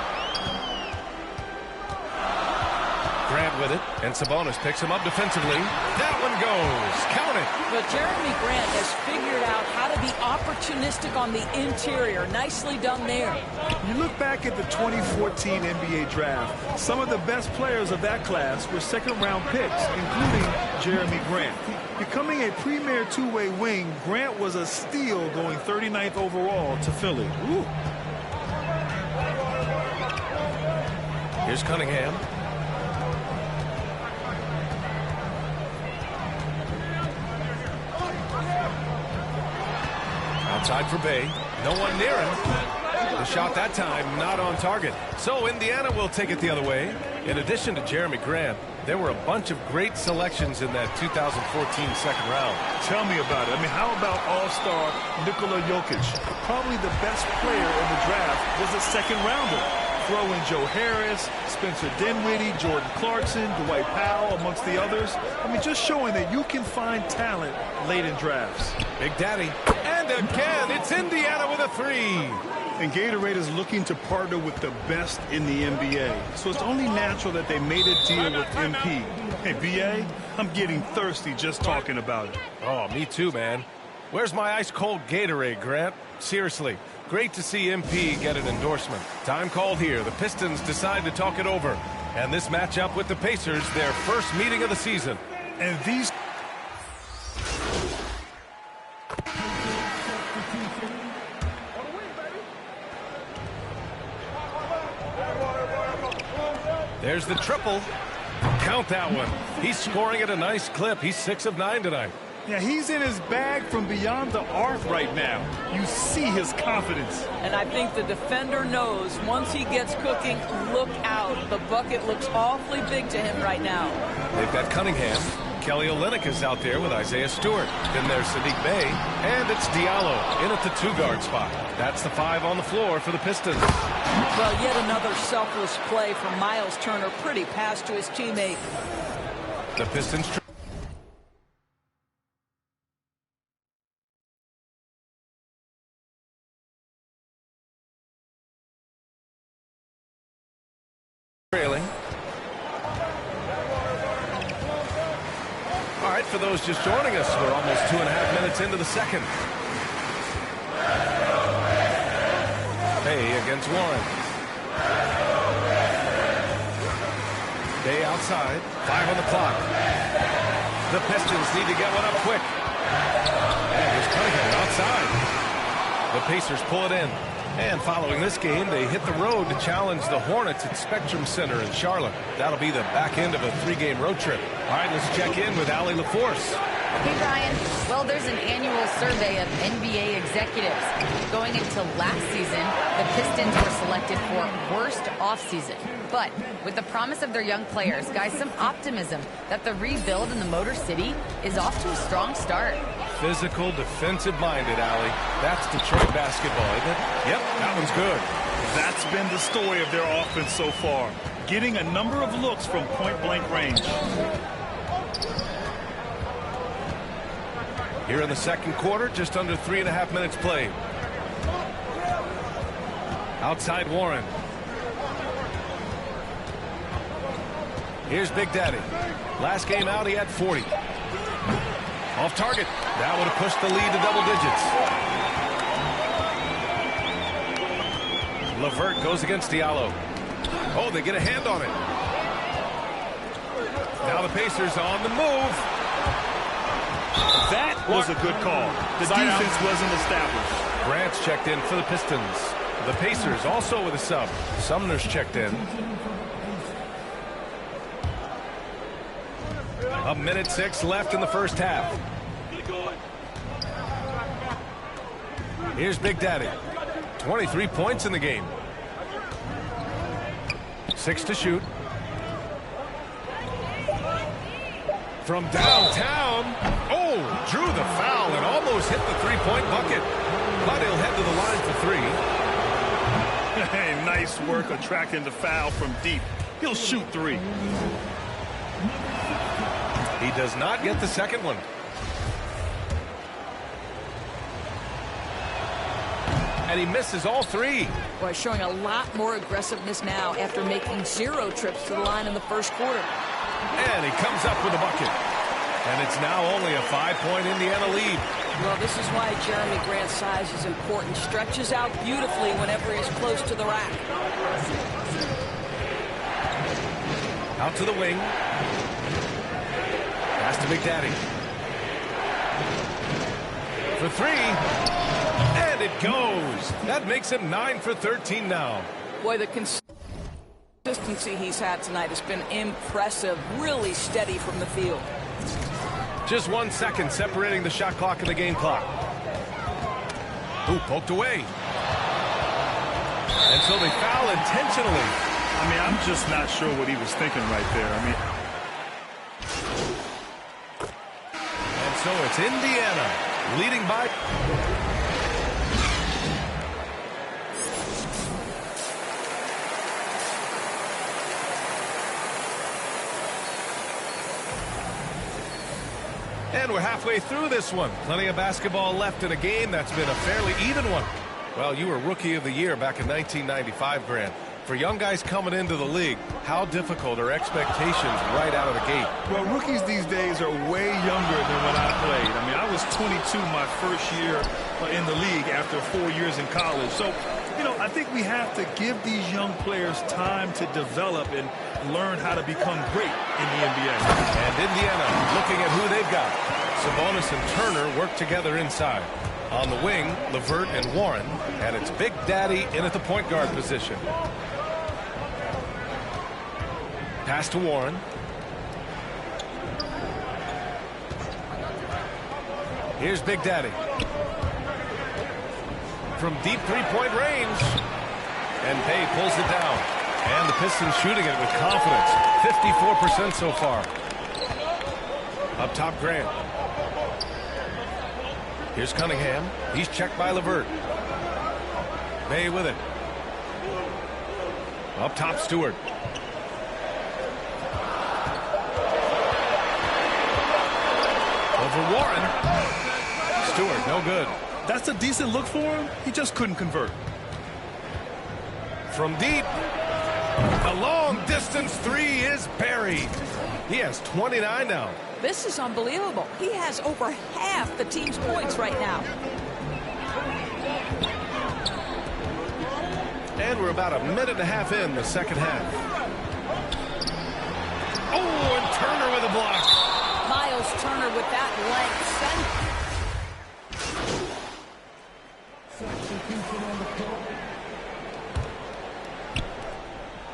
Grant with it, and Sabonis picks him up defensively. That one goes. Count it. But Jeremy Grant has figured out how to be opportunistic on the interior. Nicely done there. You look back at the 2014 NBA draft, some of the best players of that class were second-round picks, including Jeremy Grant. Becoming a premier two-way wing, Grant was a steal going 39th overall to Philly. Ooh. Here's Cunningham. Outside for Bey. No one near him. The shot that time not on target. So Indiana will take it the other way. In addition to Jeremy Grant, there were a bunch of great selections in that 2014 second round. Tell me about it. I mean, how about all-star Nikola Jokic? Probably the best player in the draft was a second rounder. Throw in Joe Harris, Spencer Dinwiddie, Jordan Clarkson, Dwight Powell, amongst the others. I mean, just showing that you can find talent late in drafts. Big Daddy. And again, it's Indiana with a 3. And Gatorade is looking to partner with the best in the NBA. So it's only natural that they made a deal with MP. Hey, BA, I'm getting thirsty just talking about it. Oh, me too, man. Where's my ice-cold Gatorade, Grant? Seriously. Great to see MP get an endorsement. Time called here. The Pistons decide to talk it over. And this matchup with the Pacers, their first meeting of the season. And these... There's the triple. Count that one. He's scoring at a nice clip. He's 6 of 9 tonight. Yeah, he's in his bag from beyond the arc right now. You see his confidence. And I think the defender knows once he gets cooking, look out. The bucket looks awfully big to him right now. They've got Cunningham. Kelly Olynyk is out there with Isaiah Stewart. Then there's Sadiq Bey. And it's Diallo in at the 2-guard spot. That's the 5 on the floor for the Pistons. Well, yet another selfless play from Miles Turner. Pretty pass to his teammate. The Pistons trailing. All right, for those just joining us, we're almost 2.5 minutes into the second. Bey against Warren. Bey outside. 5 on the clock. The Pistons need to get one up quick. And here's Cunningham outside. The Pacers pull it in. And following this game, they hit the road to challenge the Hornets at Spectrum Center in Charlotte. That'll be the back end of a 3-game road trip. All right, let's check in with Allie LaForce. Hey, Brian. Well, there's an annual survey of NBA executives. Going into last season, the Pistons were selected for worst offseason. But with the promise of their young players, guys, some optimism that the rebuild in the Motor City is off to a strong start. Physical, defensive-minded, Allie. That's Detroit basketball, isn't it? Yep, that one's good. That's been the story of their offense so far. Getting a number of looks from point-blank range. Here in the second quarter, just under 3.5 minutes played. Outside Warren. Here's Big Daddy. Last game out, he had 40. Off target. That would have pushed the lead to double digits. LeVert goes against Diallo. Oh, they get a hand on it. Now the Pacers on the move. That was a good call. The defense wasn't established. Grant's checked in for the Pistons. The Pacers also with a sub. Sumner's checked in. 1:06 left in the first half. Here's Big Daddy. 23 points in the game. 6 to shoot. From downtown. Oh, drew the foul and almost hit the 3-point bucket. But he'll head to the line for 3. Hey, nice work attracting the foul from deep. He'll shoot 3. He does not get the second one. And he misses all 3. Boy, showing a lot more aggressiveness now after making 0 trips to the line in the first quarter. And he comes up with a bucket. And it's now only a 5-point Indiana lead. Well, this is why Jeremy Grant's size is important. Stretches out beautifully whenever he's close to the rack. Out to the wing. Pass to Big Daddy. For 3. And it goes. That makes him 9 for 13 now. Boy, the consistency he's had tonight has been impressive. Really steady from the field. Just 1 second separating the shot clock and the game clock. Ooh, poked away. And so they foul intentionally. I mean, I'm just not sure what he was thinking right there. I mean, and so it's Indiana leading by. And we're halfway through this one. Plenty of basketball left in a game that's been a fairly even one. Well, you were Rookie of the Year back in 1995, Grant. For young guys coming into the league, how difficult are expectations right out of the gate? Well, rookies these days are way younger than when I played. I mean, I was 22 my first year in the league after 4 years in college. So, you know, I think we have to give these young players time to develop and learn how to become great in the NBA. And Indiana looking at who they've got. Sabonis and Turner work together inside. On the wing, LeVert and Warren. And it's Big Daddy in at the point guard position. Pass to Warren. Here's Big Daddy. From deep three-point range. And Bay pulls it down. And the Pistons shooting it with confidence. 54% so far. Up top, Grant. Here's Cunningham. He's checked by LeVert. Bay with it. Up top, Stewart. Over Warren. Stewart, no good. That's a decent look for him. He just couldn't convert. From deep. A long-distance three is buried. He has 29 now. This is unbelievable. He has over half the team's points right now. And we're about a minute and a half in the second half. Oh, and Turner with a block. Miles Turner with that length.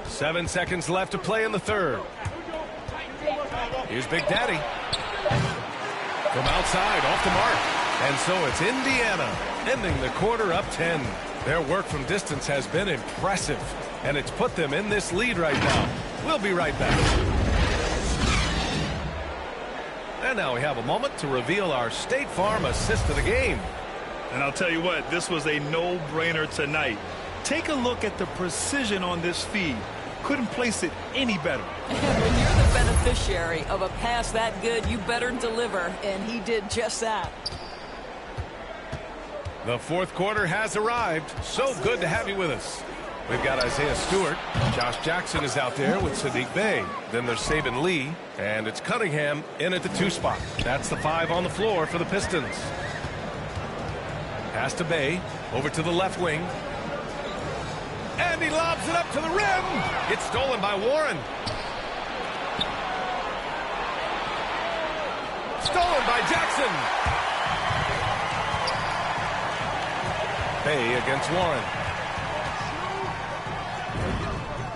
7 seconds left to play in the third. Here's Big Daddy. From outside, off the mark. And so it's Indiana, ending the quarter up 10. Their work from distance has been impressive, and it's put them in this lead right now. We'll be right back. And now we have a moment to reveal our State Farm assist of the game. And I'll tell you what, this was a no-brainer tonight. Take a look at the precision on this feed. Couldn't place it any better. When you're the beneficiary of a pass that good, you better deliver, and he did just that. The fourth quarter has arrived. So good to have you with us. We've got Isaiah Stewart. Josh Jackson is out there with Sadiq Bey. Then there's Saban Lee. And it's Cunningham in at the 2 spot. That's the 5 on the floor for the Pistons. Pass to Bey. Over to the left wing. And he lobs it up to the rim. It's stolen by Warren. Stolen by Jackson. Bey against Warren.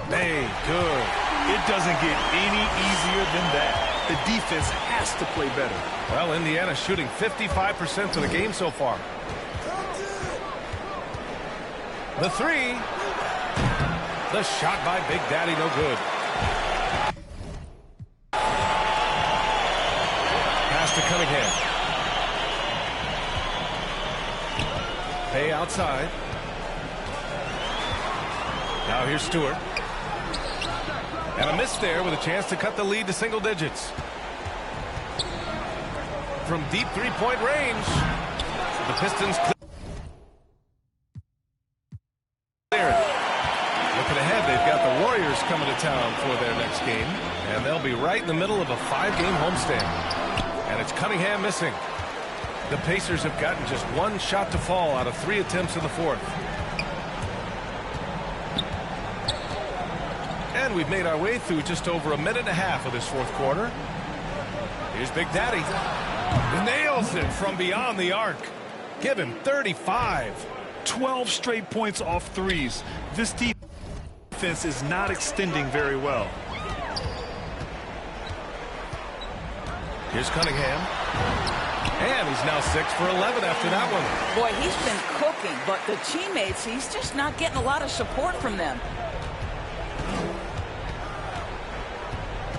Bey, good. It doesn't get any easier than that. The defense has to play better. Well, Indiana shooting 55% of the game so far. The 3. The shot by Big Daddy, no good. Pass to Cunningham. Bey outside. Now here's Stewart. And a miss there with a chance to cut the lead to single digits. From deep three-point range, the Pistons clear it. Looking ahead, they've got the Warriors coming to town for their next game, and they'll be right in the middle of a 5-game homestand. And it's Cunningham missing. The Pacers have gotten just 1 shot to fall out of 3 attempts in the fourth. And we've made our way through just over a minute and a half of this fourth quarter. Here's Big Daddy. Nails it from beyond the arc. Give him 35. 12 straight points off threes. This defense is not extending very well. Here's Cunningham. And he's now 6 for 11 after that one. Boy, he's been cooking, but the teammates, he's just not getting a lot of support from them.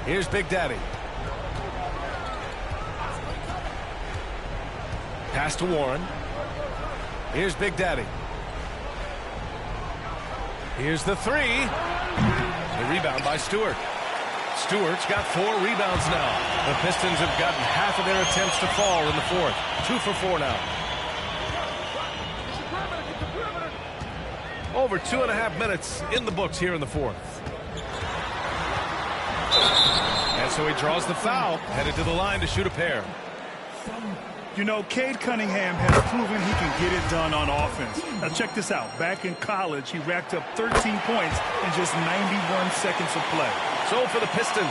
Here's Big Daddy. Pass to Warren. Here's Big Daddy. Here's the 3. The rebound by Stewart. Stewart's got 4 rebounds now. The Pistons have gotten half of their attempts to fall in the fourth. 2 for 4 now. Over 2.5 minutes in the books here in the fourth. And so he draws the foul, headed to the line to shoot a pair. You know, Cade Cunningham has proven he can get it done on offense. Now check this out. Back in college, he racked up 13 points in just 91 seconds of play. So for the Pistons,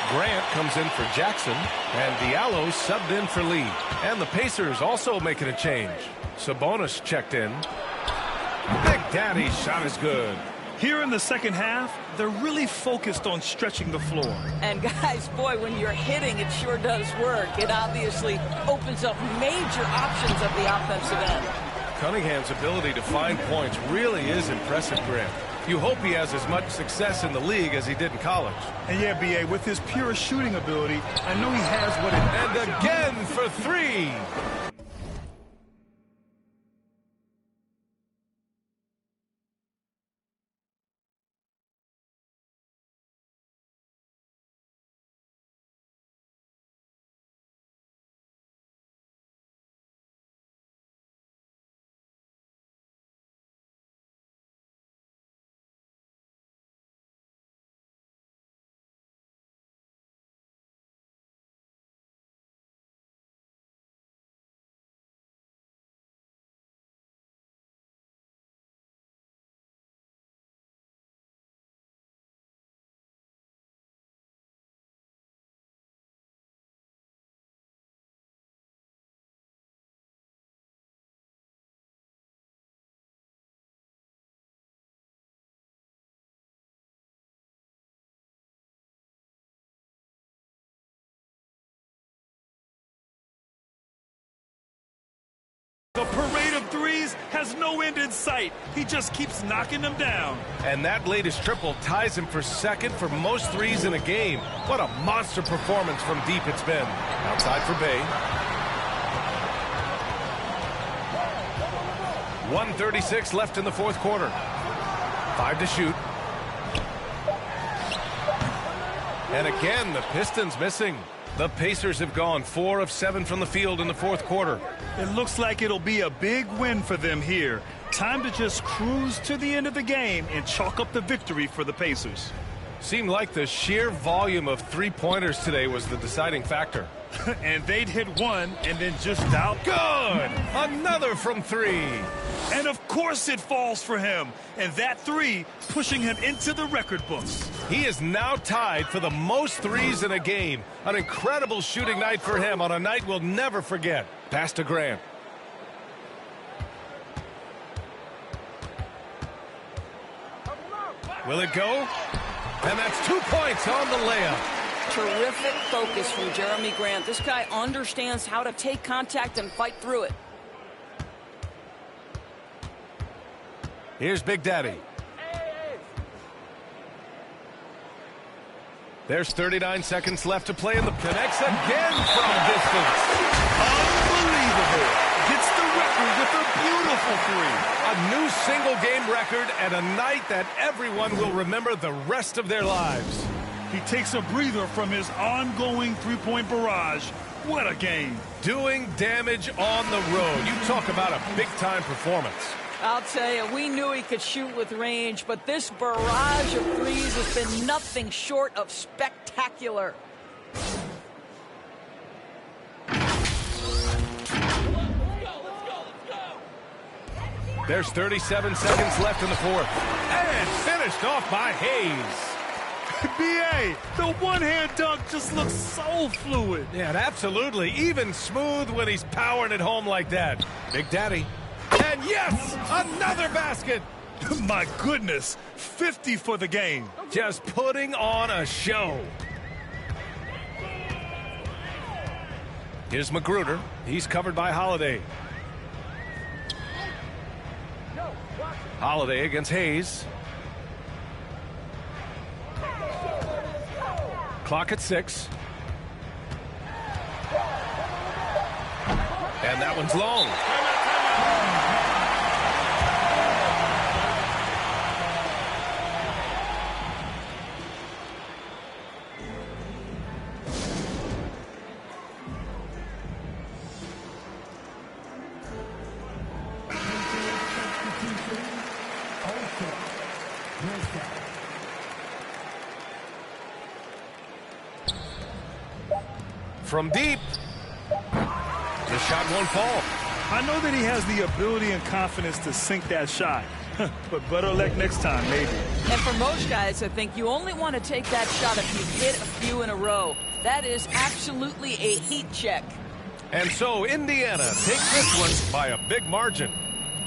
Grant comes in for Jackson, and Diallo subbed in for Lee. And the Pacers also making a change. Sabonis checked in. Big Daddy's shot is good. Here in the second half, they're really focused on stretching the floor. And guys, boy, when you're hitting, it sure does work. It obviously opens up major options at the offensive end. Cunningham's ability to find points really is impressive, Grant. You hope he has as much success in the league as he did in college. And yeah, B.A., with his pure shooting ability, I know he has what it... And again for three! The parade of threes has no end in sight. He just keeps knocking them down. And that latest triple ties him for second for most threes in a game. What a monster performance from deep it's been. Outside for Bay. 1:36 left in the fourth quarter. 5 to shoot. And again, the Pistons missing. The Pacers have gone 4 of 7 from the field in the fourth quarter. It looks like it'll be a big win for them here. Time to just cruise to the end of the game and chalk up the victory for the Pacers. Seemed like the sheer volume of three-pointers today was the deciding factor. And they'd hit one and then just out. Good! Another from three. And of course it falls for him. And that three pushing him into the record books. He is now tied for the most threes in a game. An incredible shooting night for him on a night we'll never forget. Pass to Grant. Will it go? And that's 2 points on the layup. Terrific focus from Jeremy Grant. This guy understands how to take contact and fight through it. Here's Big Daddy. There's 39 seconds left to play, and the connects again from distance. Unbelievable. Gets the record with a beautiful three. A new single-game record and a night that everyone will remember the rest of their lives. He takes a breather from his ongoing three-point barrage. What a game. Doing damage on the road. You talk about a big-time performance. I'll tell you, we knew he could shoot with range, but this barrage of threes has been nothing short of spectacular. There's 37 seconds left in the fourth. And finished off by Hayes. B.A., the one-hand dunk just looks so fluid. Yeah, absolutely. Even smooth when he's powering it home like that. Big Daddy. And yes, another basket. My goodness, 50 for the game. Just putting on a show. Here's Magruder. He's covered by Holiday. Holiday against Hayes. Clock at 6. And that one's long. From deep. The shot won't fall. I know that he has the ability and confidence to sink that shot. But better luck next time, maybe. And for most guys, I think you only want to take that shot if you hit a few in a row. That is absolutely a heat check. And so Indiana takes this one by a big margin.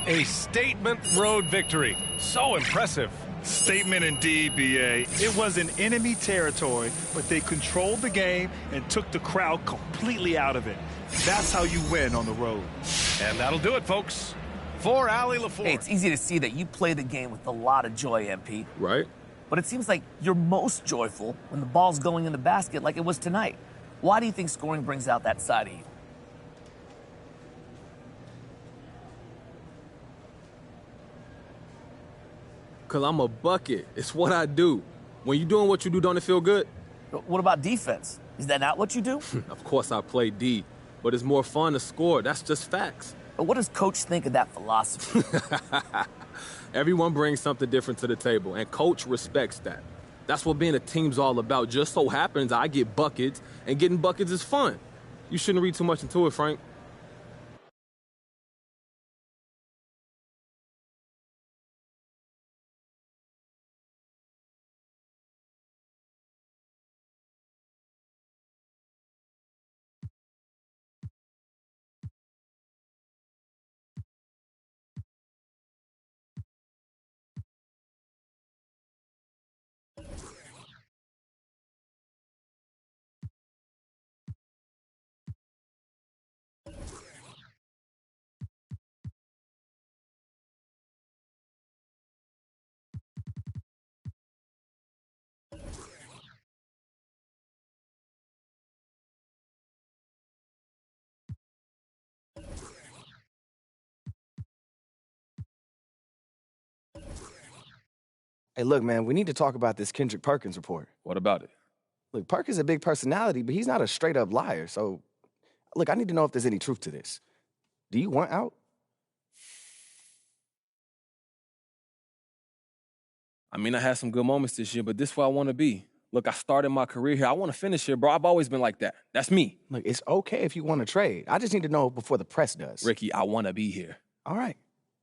A statement road victory. So impressive. Statement indeed, B.A. It was an enemy territory, but they controlled the game and took the crowd completely out of it. That's how you win on the road. And that'll do it, folks. For Allie LaForge. Hey, it's easy to see that you play the game with a lot of joy, MP. Right. But it seems like you're most joyful when the ball's going in the basket like it was tonight. Why do you think scoring brings out that side of you? Because I'm a bucket. It's what I do. When you're doing what you do, don't it feel good? What about defense? Is that not what you do? Of course I play D, but it's more fun to score. That's just facts. But what does Coach think of that philosophy? Everyone brings something different to the table, and Coach respects that. That's what being a team's all about. Just so happens I get buckets, and getting buckets is fun. You shouldn't read too much into it, Frank. Hey, look, man, we need to talk about this Kendrick Perkins report. What about it? Look, Perkins is a big personality, but he's not a straight-up liar. So, look, I need to know if there's any truth to this. Do you want out? I mean, I had some good moments this year, but this is where I want to be. Look, I started my career here. I want to finish here, bro. I've always been like that. That's me. Look, it's okay if you want to trade. I just need to know before the press does. Ricky, I want to be here. All right.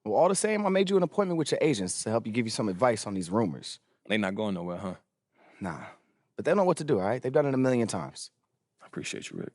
Well, all the same, I made you an appointment with your agents to help you give you some advice on these rumors. They not going nowhere, huh? Nah. But they know what to do, all right? They've done it a million times. I appreciate you, Rick.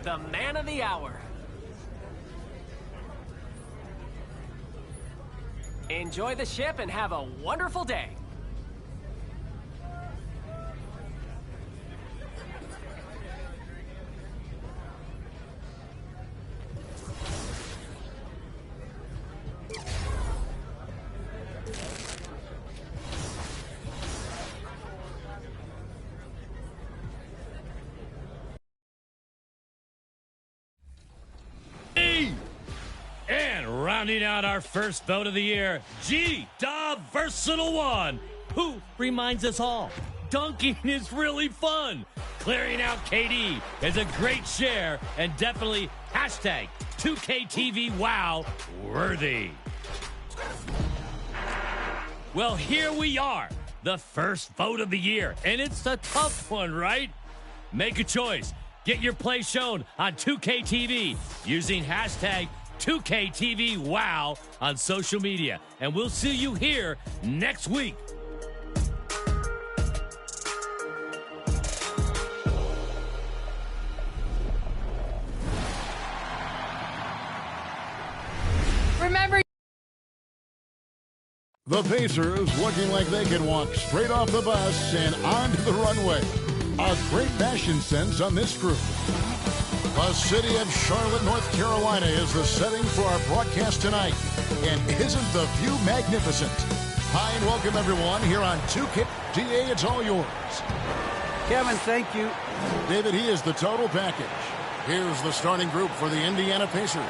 The man of the hour. Enjoy the ship and have a wonderful day. And rounding out our first vote of the year, G, Da Versatile One, who reminds us all, dunking is really fun. Clearing out KD is a great share and definitely hashtag 2KTV Wow worthy. Well, here we are, the first vote of the year, and it's a tough one, right? Make a choice. Get your play shown on 2KTV using hashtag 2K TV Wow on social media. And we'll see you here next week. Remember, The Pacers looking like they can walk straight off the bus and onto the runway. A great fashion sense on this group. The city of Charlotte, North Carolina is the setting for our broadcast tonight. And isn't the view magnificent? Hi and welcome everyone here on 2K. DA, it's all yours. Kevin, thank you. David, he is the total package. Here's the starting group for the Indiana Pacers.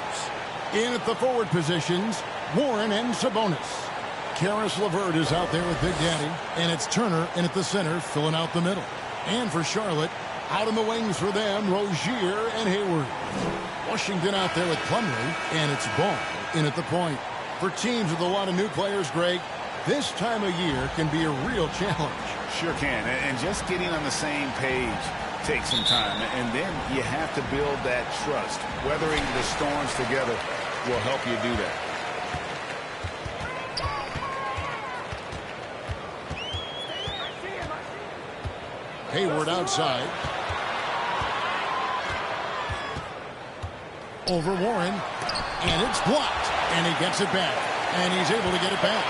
In at the forward positions, Warren and Sabonis. Karis LeVert is out there with Big Daddy, and it's Turner in at the center, filling out the middle. And for Charlotte, out in the wings for them, Rozier and Hayward. Washington out there with Plumlee, and it's Ball in at the point. For teams with a lot of new players, Greg, this time of year can be a real challenge. Sure can, and just getting on the same page takes some time, and then you have to build that trust. Weathering the storms together will help you do that. Hayward outside. Over Warren. And it's blocked. And he gets it back. And he's able to get it back.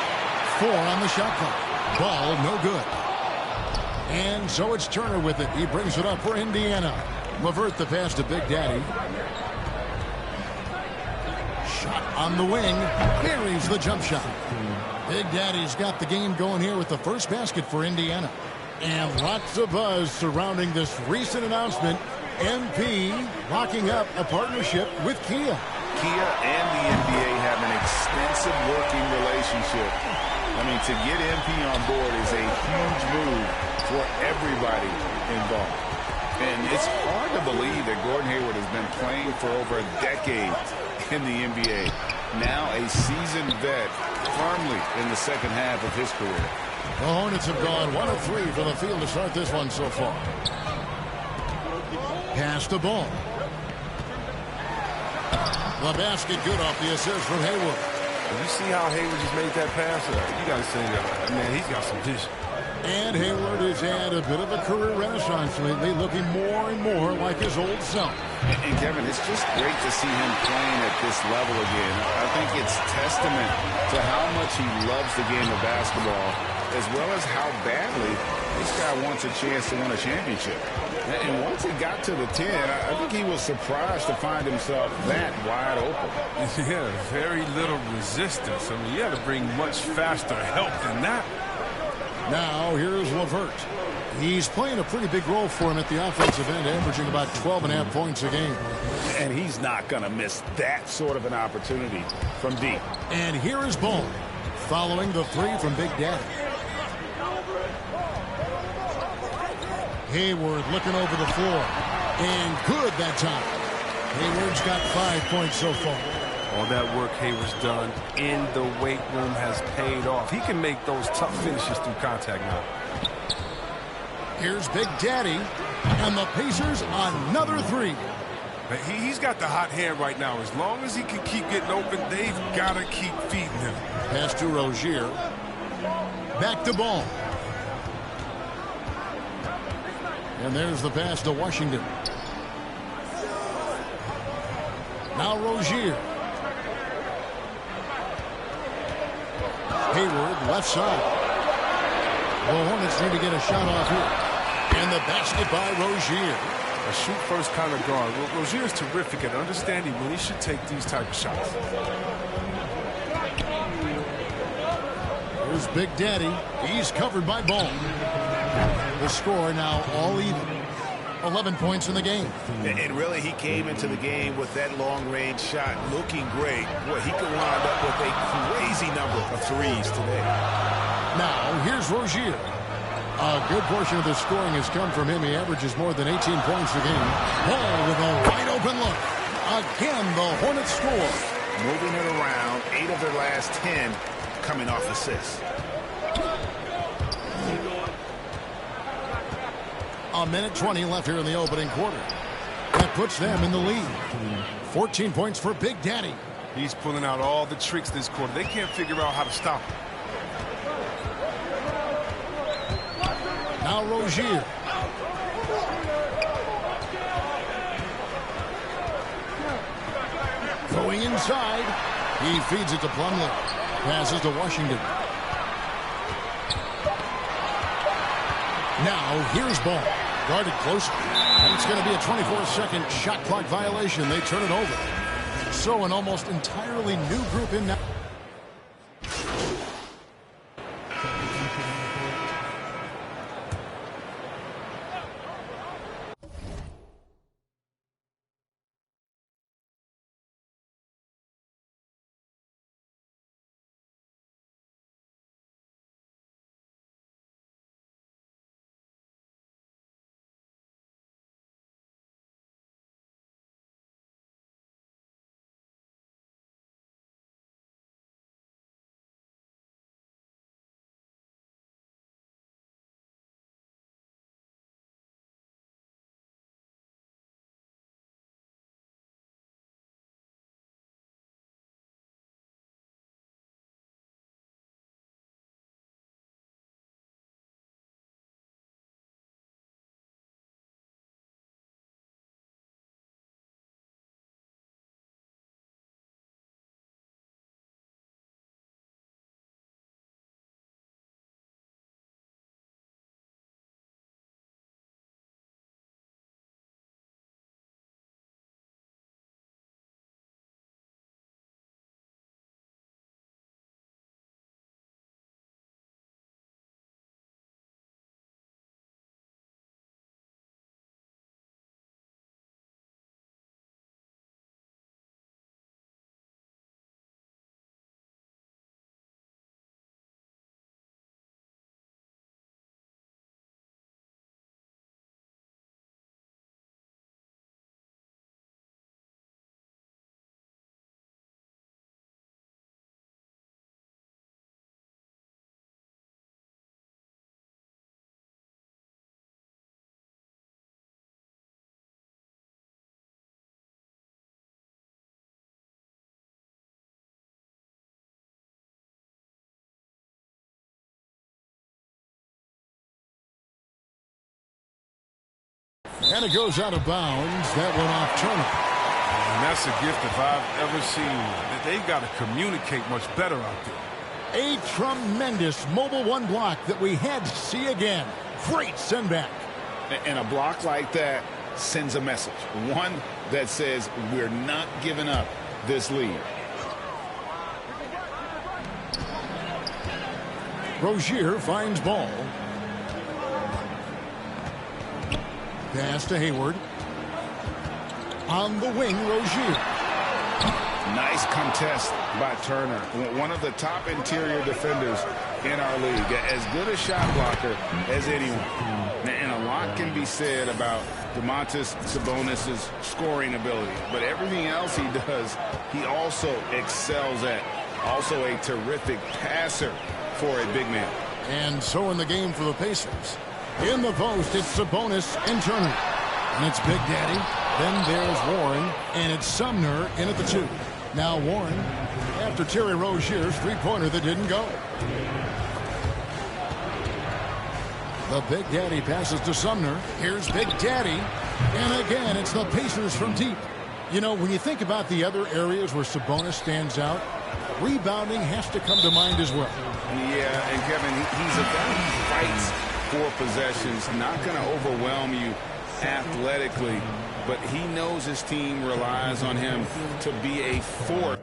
4 on the shot clock. Ball no good. And so it's Turner with it. He brings it up for Indiana. LeVert the pass to Big Daddy. Shot on the wing. Buries the jump shot. Big Daddy's got the game going here with the first basket for Indiana. And lots of buzz surrounding this recent announcement. MP locking up a partnership with Kia. Kia and the NBA have an extensive working relationship. I mean, to get MP on board is a huge move for everybody involved. And it's hard to believe that Gordon Hayward has been playing for over a decade in the NBA. Now a seasoned vet, firmly in the second half of his career. The Hornets have gone 1 of 3 from the field to start this one so far. Pass the ball. The basket good off the assist from Hayward. You see how Hayward just made that pass? You got to say that. Man, he's got some vision. And Hayward has had a bit of a career renaissance lately, looking more and more like his old self. And Kevin, it's just great to see him playing at this level again. I think it's testament to how much he loves the game of basketball, as well as how badly this guy wants a chance to win a championship. And once he got to the 10, I think he was surprised to find himself that wide open. Yeah, very little resistance. I mean, you had to bring much faster help than that. Now, here's LeVert. He's playing a pretty big role for him at the offensive end, averaging about 12.5 points a game. And he's not going to miss that sort of an opportunity from deep. And here is Ball, following the 3 from Big Daddy. Hayward looking over the floor. And good that time. Hayward's got 5 points so far. All that work Hayward's done in the weight room has paid off. He can make those tough finishes through contact now. Here's Big Daddy. And the Pacers another 3. But he's got the hot hand right now. As long as he can keep getting open, they've got to keep feeding him. Pass to Rozier. Back to Ball. And there's the pass to Washington. Now Rozier. Hayward, left side. The Hornets need to get a shot off here. And the basket by Rozier. A shoot-first kind of guard. Rozier is terrific at understanding when he should take these type of shots. Here's Big Daddy. He's covered by Ball. The score now all even. 11 points in the game. And really, he came into the game with that long-range shot looking great. Boy, he could wind up with a crazy number of threes today. Now, here's Rozier. A good portion of the scoring has come from him. He averages more than 18 points a game. Ball with a wide-open look. Again, the Hornets score. Moving it around, 8 of their last 10 coming off assists. A minute 20 left here in the opening quarter. That puts them in the lead. 14 points for Big Daddy. He's pulling out all the tricks this quarter. They can't figure out how to stop him. Now Rozier. Going inside. He feeds it to Plumlee. Passes to Washington. Now here's ball. Guarded close. And it's going to be a 24-second shot clock violation. They turn it over. So an almost entirely new group in now. And it goes out of bounds. That went off Turner. And that's a gift if I've ever seen. They've got to communicate much better out there. A tremendous mobile one block that we had to see again. Great send back. And a block like that sends a message. One that says we're not giving up this lead. Rozier finds ball. Pass to Hayward. On the wing, Rozier. Nice contest by Turner. One of the top interior defenders in our league. As good a shot blocker as anyone. And a lot can be said about Domantas Sabonis' scoring ability. But everything else he does, he also excels at. Also a terrific passer for a big man. And so in the game for the Pacers. In the post, it's Sabonis and Turner. And it's Big Daddy. Then there's Warren. And it's Sumner in at the 2. Now Warren after Terry Rozier's three-pointer that didn't go. The Big Daddy passes to Sumner. Here's Big Daddy. And again, it's the Pacers from deep. You know, when you think about the other areas where Sabonis stands out, rebounding has to come to mind as well. Yeah, and Kevin, he's a guy who fights for possessions, not going to overwhelm you athletically, but he knows his team relies on him to be a force.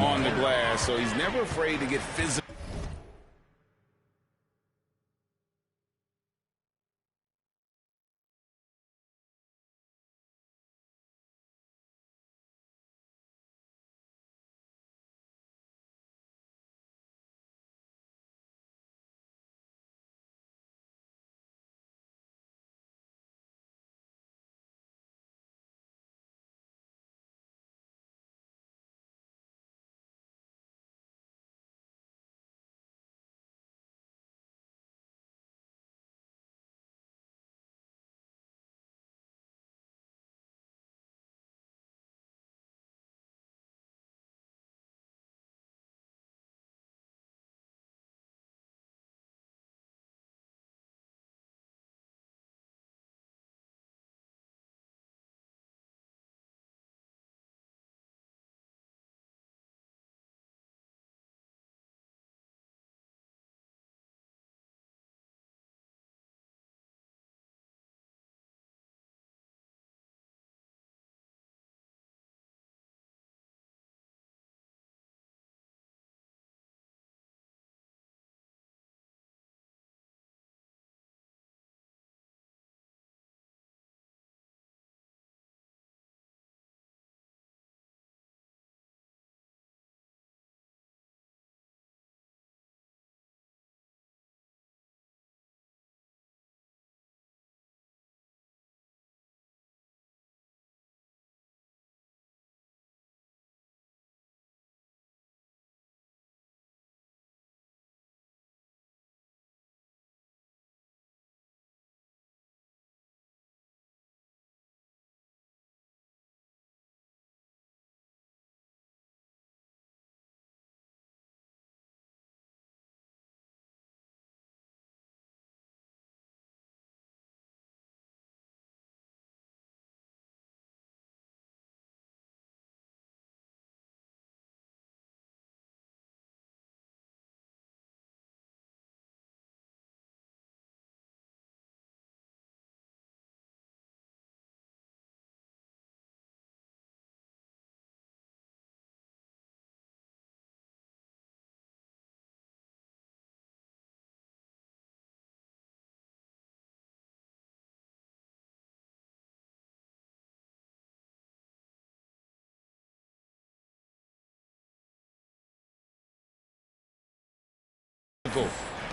on the glass, so he's never afraid to get physical.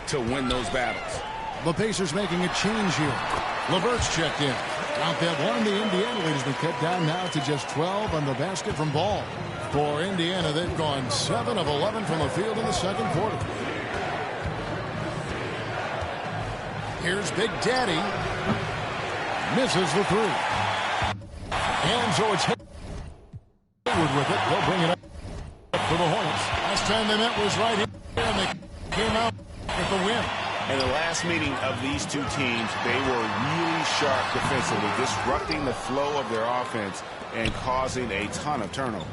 To win those battles. The Pacers making a change here. LeVert's checked in. Out that one, the Indiana lead has been cut down now to just 12 on the basket from Ball. For Indiana, they've gone 7 of 11 from the field in the second quarter. Here's Big Daddy. Misses the three. And so it's Hayward with it. They'll bring it up for the Hornets. Last time they met was right here, and they came out with the win. In the last meeting of these two teams, they were really sharp defensively, disrupting the flow of their offense and causing a ton of turnovers.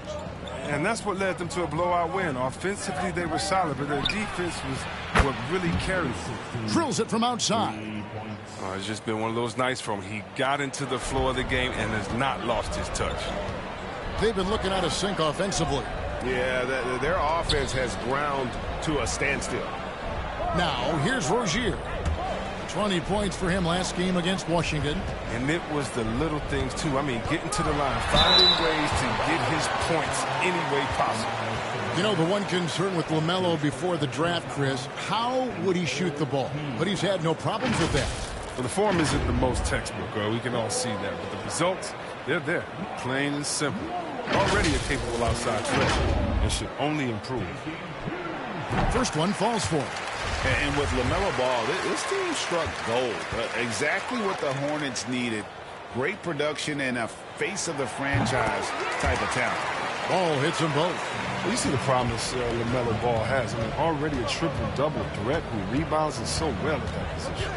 And that's what led them to a blowout win. Offensively, they were solid, but their defense was what really carried them. Drills it from outside. It's just been one of those nights for him. He got into the flow of the game and has not lost his touch. They've been looking out of sync offensively. Yeah, their offense has ground to a standstill. Now, here's Rozier. 20 points for him last game against Washington. And it was the little things, too. I mean, getting to the line, finding ways to get his points any way possible. You know, the one concern with LaMelo before the draft, Chris, how would he shoot the ball? But he's had no problems with that. Well, the form isn't the most textbook, we can all see that. But the results, they're there, plain and simple. Already a capable outside threat and should only improve. First one falls for him. And with LaMelo Ball, this team struck gold. Exactly what the Hornets needed. Great production and a face of the franchise type of talent. Ball hits them both. Well, you see the promise LaMelo Ball has. I mean, already a triple-double threat who rebounds and so well at that position.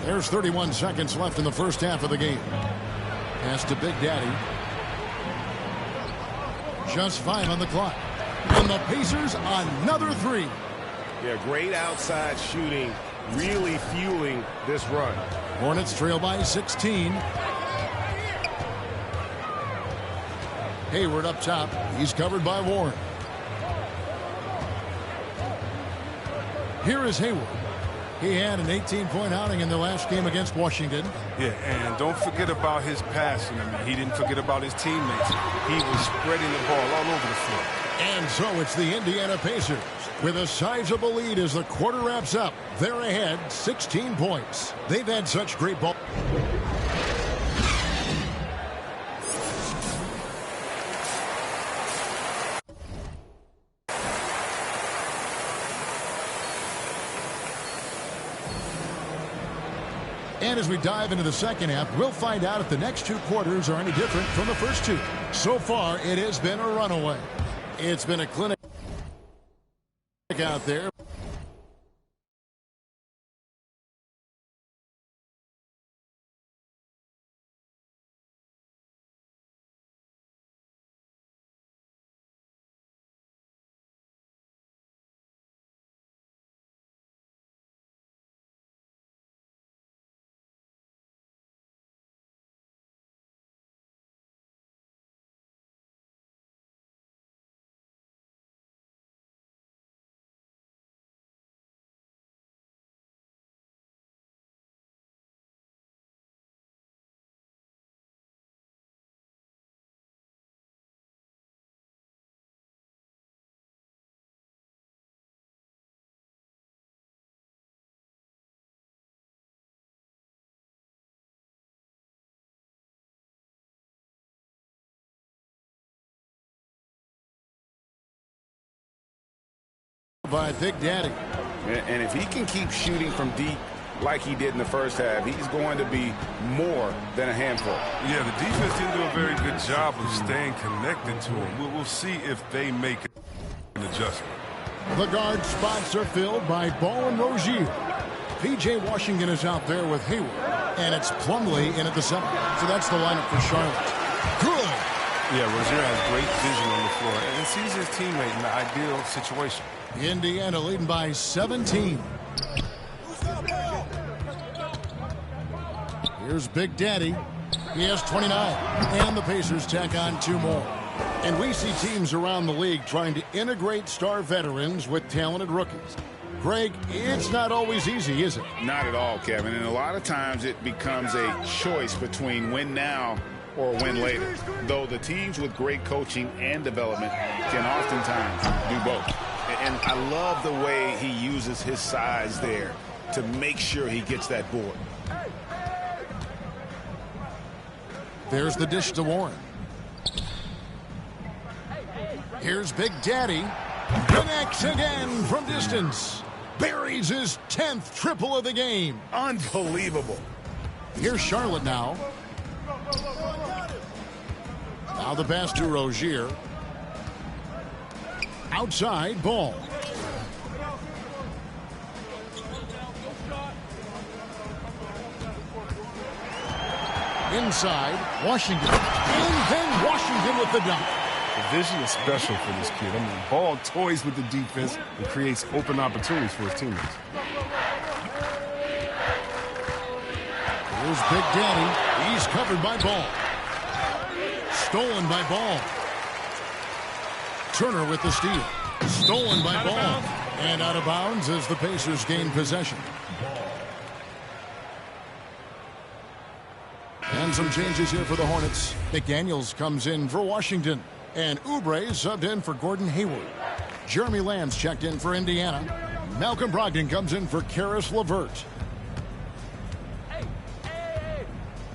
There's 31 seconds left in the first half of the game. Pass to Big Daddy. Just 5 on the clock. And the Pacers another 3. Yeah, great outside shooting, really fueling this run. Hornets trail by 16. Hayward up top. He's covered by Warren. Here is Hayward. He had an 18-point outing in the last game against Washington. Yeah, and don't forget about his passing. I mean, he didn't forget about his teammates. He was spreading the ball all over the floor. And so it's the Indiana Pacers with a sizable lead as the quarter wraps up. They're ahead 16 points. They've had such great ball. And as we dive into the second half, we'll find out if the next two quarters are any different from the first two. So far, it has been a runaway. It's been a clinic out there. By Big Daddy. And if he can keep shooting from deep like he did in the first half, he's going to be more than a handful. Yeah, the defense didn't do a very good job of staying connected to him. We'll see if they make an adjustment. The guard spots are filled by Ball and Rozier. P.J. Washington is out there with Hayward, and it's Plumlee in at the center. So that's the lineup for Charlotte. Good. Yeah, Rozier has great vision on the floor and sees his teammate in the ideal situation. Indiana leading by 17. Here's Big Daddy. He has 29. And the Pacers tack on 2 more. And we see teams around the league trying to integrate star veterans with talented rookies. Greg, it's not always easy, is it? Not at all, Kevin. And a lot of times it becomes a choice between win now or win later. Though the teams with great coaching and development can oftentimes do both. And I love the way he uses his size there to make sure he gets that board. There's the dish to Warren. Here's Big Daddy. Connects again from distance. Buries his 10th triple of the game. Unbelievable. Here's Charlotte now. Now the pass to Rozier. Outside, Ball. Inside, Washington. And then Washington with the dunk. The vision is special for this kid. I mean, Ball toys with the defense and creates open opportunities for his teammates. Here's Big Daddy. He's covered by Ball. Stolen by Ball. Turner with the steal. Stolen by Ball. And out of bounds as the Pacers gain possession. And some changes here for the Hornets. McDaniels comes in for Washington. And Oubre subbed in for Gordon Hayward. Jeremy Lamb's checked in for Indiana. Malcolm Brogdon comes in for Karis LeVert.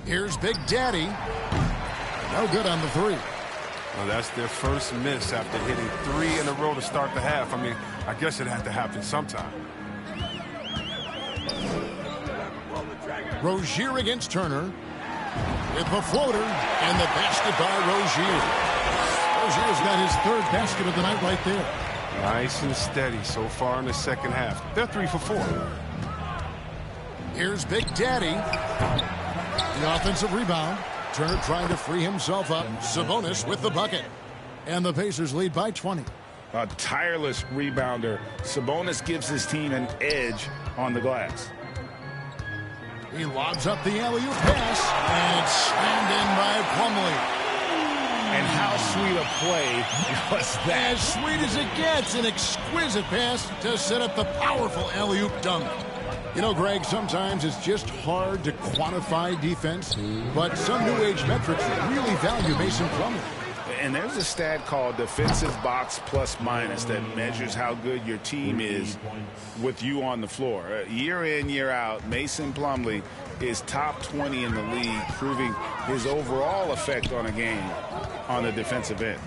Here's Big Daddy. No good on the 3. Well, that's their first miss after hitting 3 in a row to start the half. I mean, I guess it had to happen sometime. Rozier against Turner. With the floater and the basket by Rozier. Rozier's got his 3rd basket of the night right there. Nice and steady so far in the second half. They're 3 for 4. Here's Big Daddy. The offensive rebound. Turner trying to free himself up. Sabonis with the bucket. And the Pacers lead by 20. A tireless rebounder. Sabonis gives his team an edge on the glass. He lobs up the alley-oop pass, and it's slammed in by Plumlee. And how sweet a play was that? As sweet as it gets, an exquisite pass to set up the powerful alley-oop dunk. You know, Greg, sometimes it's just hard to quantify defense, but some new age metrics really value Mason Plumlee. And there's a stat called defensive box plus minus that measures how good your team is with you on the floor. Year in, year out, Mason Plumlee is top 20 in the league, proving his overall effect on a game on the defensive end.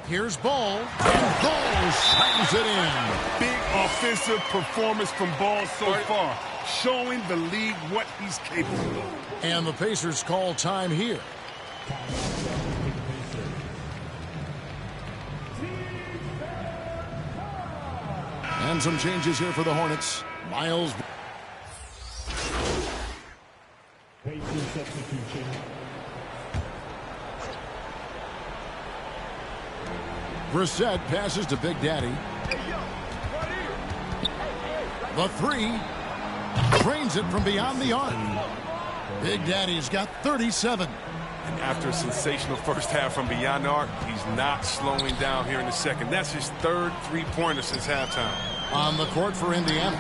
Here's Ball, and Ball slams it in. Big offensive performance from Ball so far, showing the league what he's capable of. And the Pacers call time here. And some changes here for the Hornets. Miles. Brissett passes to Big Daddy. The three. Drains it from beyond the arc. Big Daddy's got 37. And after a sensational first half from beyond the arc, he's not slowing down here in the second. That's his third three-pointer since halftime. On the court for Indiana.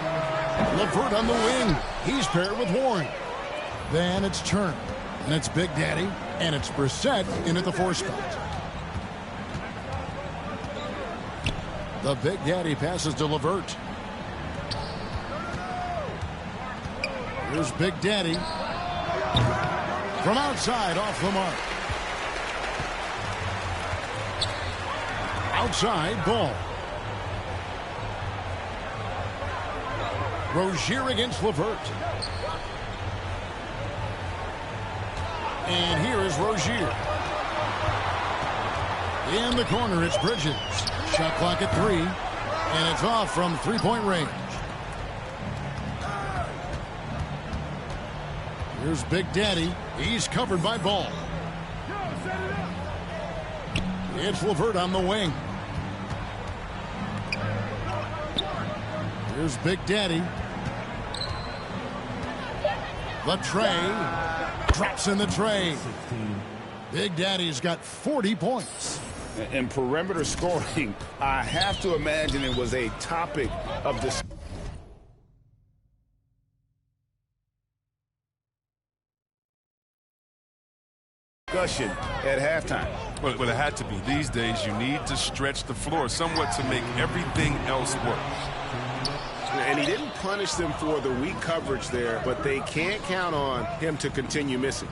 LeVert on the wing. He's paired with Warren. Then it's Turner. And it's Big Daddy. And it's Brissett in at the 4 spot. The Big Daddy passes to LeVert. Here's Big Daddy. From outside, off the mark. Outside, Ball. Rozier against LeVert. And here is Rozier. In the corner, it's Bridges. Shot clock at 3. And it's off from three-point range. Here's Big Daddy. He's covered by Ball. It's LeVert on the wing. Here's Big Daddy. The tray. Drops in the tray. Big Daddy's got 40 points. And perimeter scoring, I have to imagine it was a topic of discussion at halftime. Well, it had to be. These days, you need to stretch the floor somewhat to make everything else work. And he didn't punish them for the weak coverage there, but they can't count on him to continue missing.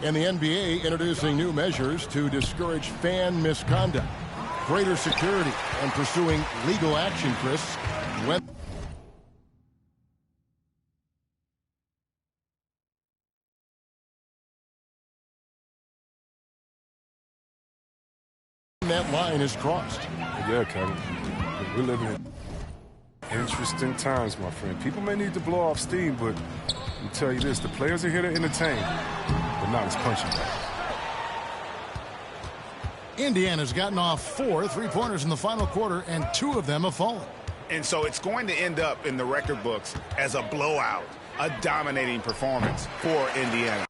And the NBA introducing new measures to discourage fan misconduct. Greater security and pursuing legal action, Chris. When that line is crossed. Yeah, Kevin. We're living in interesting times, my friend. People may need to blow off steam, but let me tell you this, the players are here to entertain, but not as punching bags. Indiana's gotten off 4 three-pointers in the final quarter, and 2 of them have fallen. And so it's going to end up in the record books as a blowout, a dominating performance for Indiana.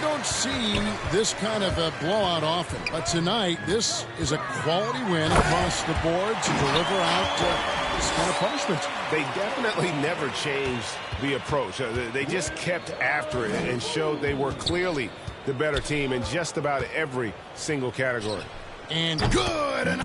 don't see this kind of a blowout often, but tonight this is a quality win across the board to deliver out this kind of punishment. They definitely never changed the approach. They just kept after it and showed they were clearly the better team in just about every single category. And good. And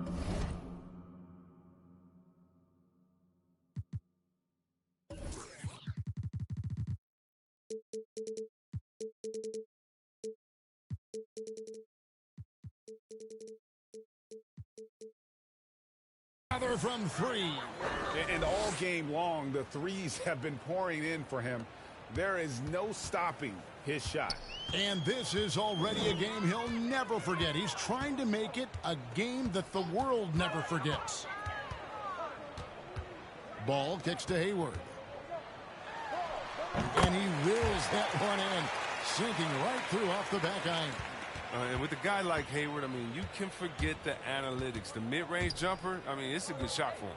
from three. And all game long, the threes have been pouring in for him. There is no stopping his shot. And this is already a game he'll never forget. He's trying to make it a game that the world never forgets. Ball kicks to Hayward. And he wills that one in, sinking right through off the back iron. And with a guy like Hayward, I mean, you can forget the analytics. The mid-range jumper, I mean, it's a good shot for him.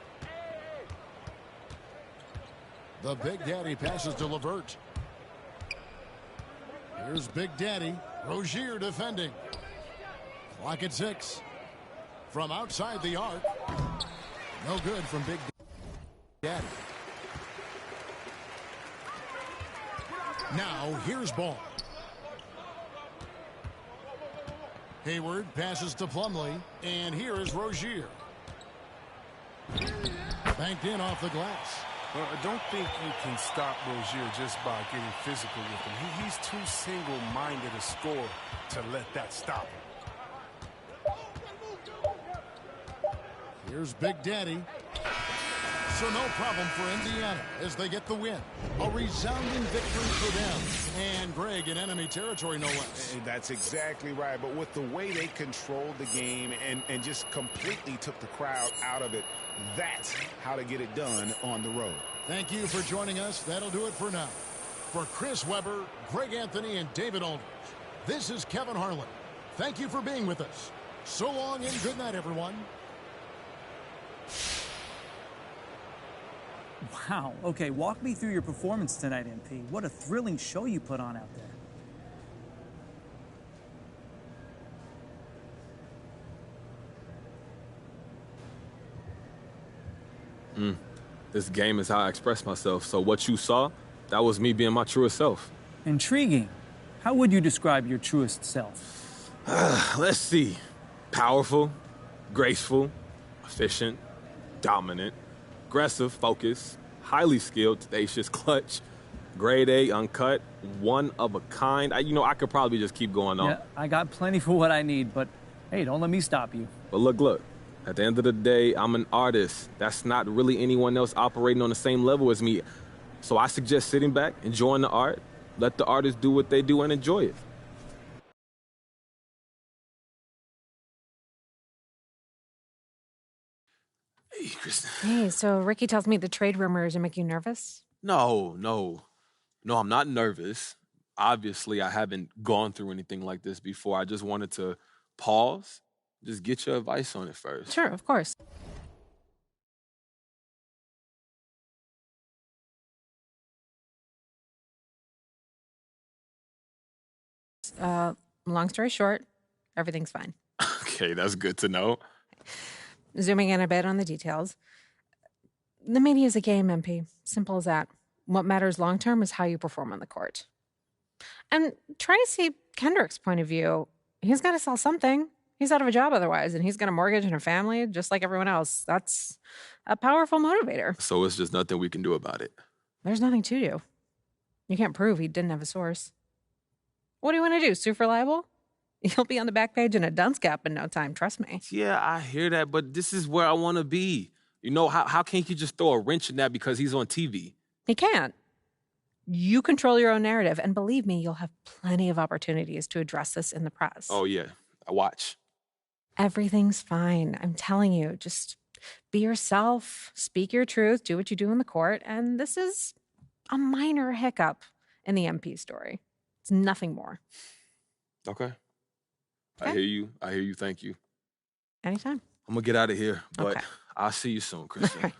The Big Daddy passes to LeVert. Here's Big Daddy. Rozier defending. Clock at 6. From outside the arc. No good from Big Daddy. Now here's Ball. Hayward passes to Plumlee, and here is Rozier. Banked in off the glass. Well, I don't think you can stop Rozier just by getting physical with him. He's too single-minded a scorer to let that stop him. Here's Big Daddy. So no problem for Indiana as they get the win. A resounding victory for them. And Greg in enemy territory, no less. That's exactly right. But with the way they controlled the game and just completely took the crowd out of it, that's how to get it done on the road. Thank you for joining us. That'll do it for now. For Chris Webber, Greg Anthony, and David Aldridge, this is Kevin Harlan. Thank you for being with us. So long and good night, everyone. Wow. Okay, walk me through your performance tonight, MP. What a thrilling show you put on out there. This game is how I express myself. So what you saw, that was me being my truest self. Intriguing. How would you describe your truest self? Let's see. Powerful, graceful, efficient, dominant, aggressive, focused, highly skilled, tenacious, clutch, grade A, uncut, one of a kind. I could probably just keep going on. Yeah, I got plenty for what I need, but hey, don't let me stop you. But look. At the end of the day, I'm an artist. That's not really anyone else operating on the same level as me. So I suggest sitting back, enjoying the art, let the artists do what they do and enjoy it. Hey, Kristen. Hey, so Ricky tells me the trade rumors are making you nervous? No, I'm not nervous. Obviously, I haven't gone through anything like this before. I just wanted to pause. Just get your advice on it first. Sure, of course. Long story short, everything's fine. Okay, that's good to know. Zooming in a bit on the details. The media is a game, MP. Simple as that. What matters long term is how you perform on the court. And try to see Kendrick's point of view. He's got to sell something. He's out of a job otherwise, and he's got a mortgage and a family just like everyone else. That's a powerful motivator. So it's just nothing we can do about it. There's nothing to do. You can't prove he didn't have a source. What do you want to do, sue for libel? You'll be on the back page in a dunce cap in no time, trust me. Yeah, I hear that, but this is where I want to be. How can't you just throw a wrench in that because he's on TV? He can't. You control your own narrative, and believe me, you'll have plenty of opportunities to address this in the press. Oh, yeah. I watch. Everything's fine. I'm telling you, just be yourself, speak your truth, do what you do in the court, and this is a minor hiccup in the MP story. It's nothing more. Okay. I hear you. Thank you. Anytime. I'm going to get out of here, but Okay. I'll see you soon, Kristen.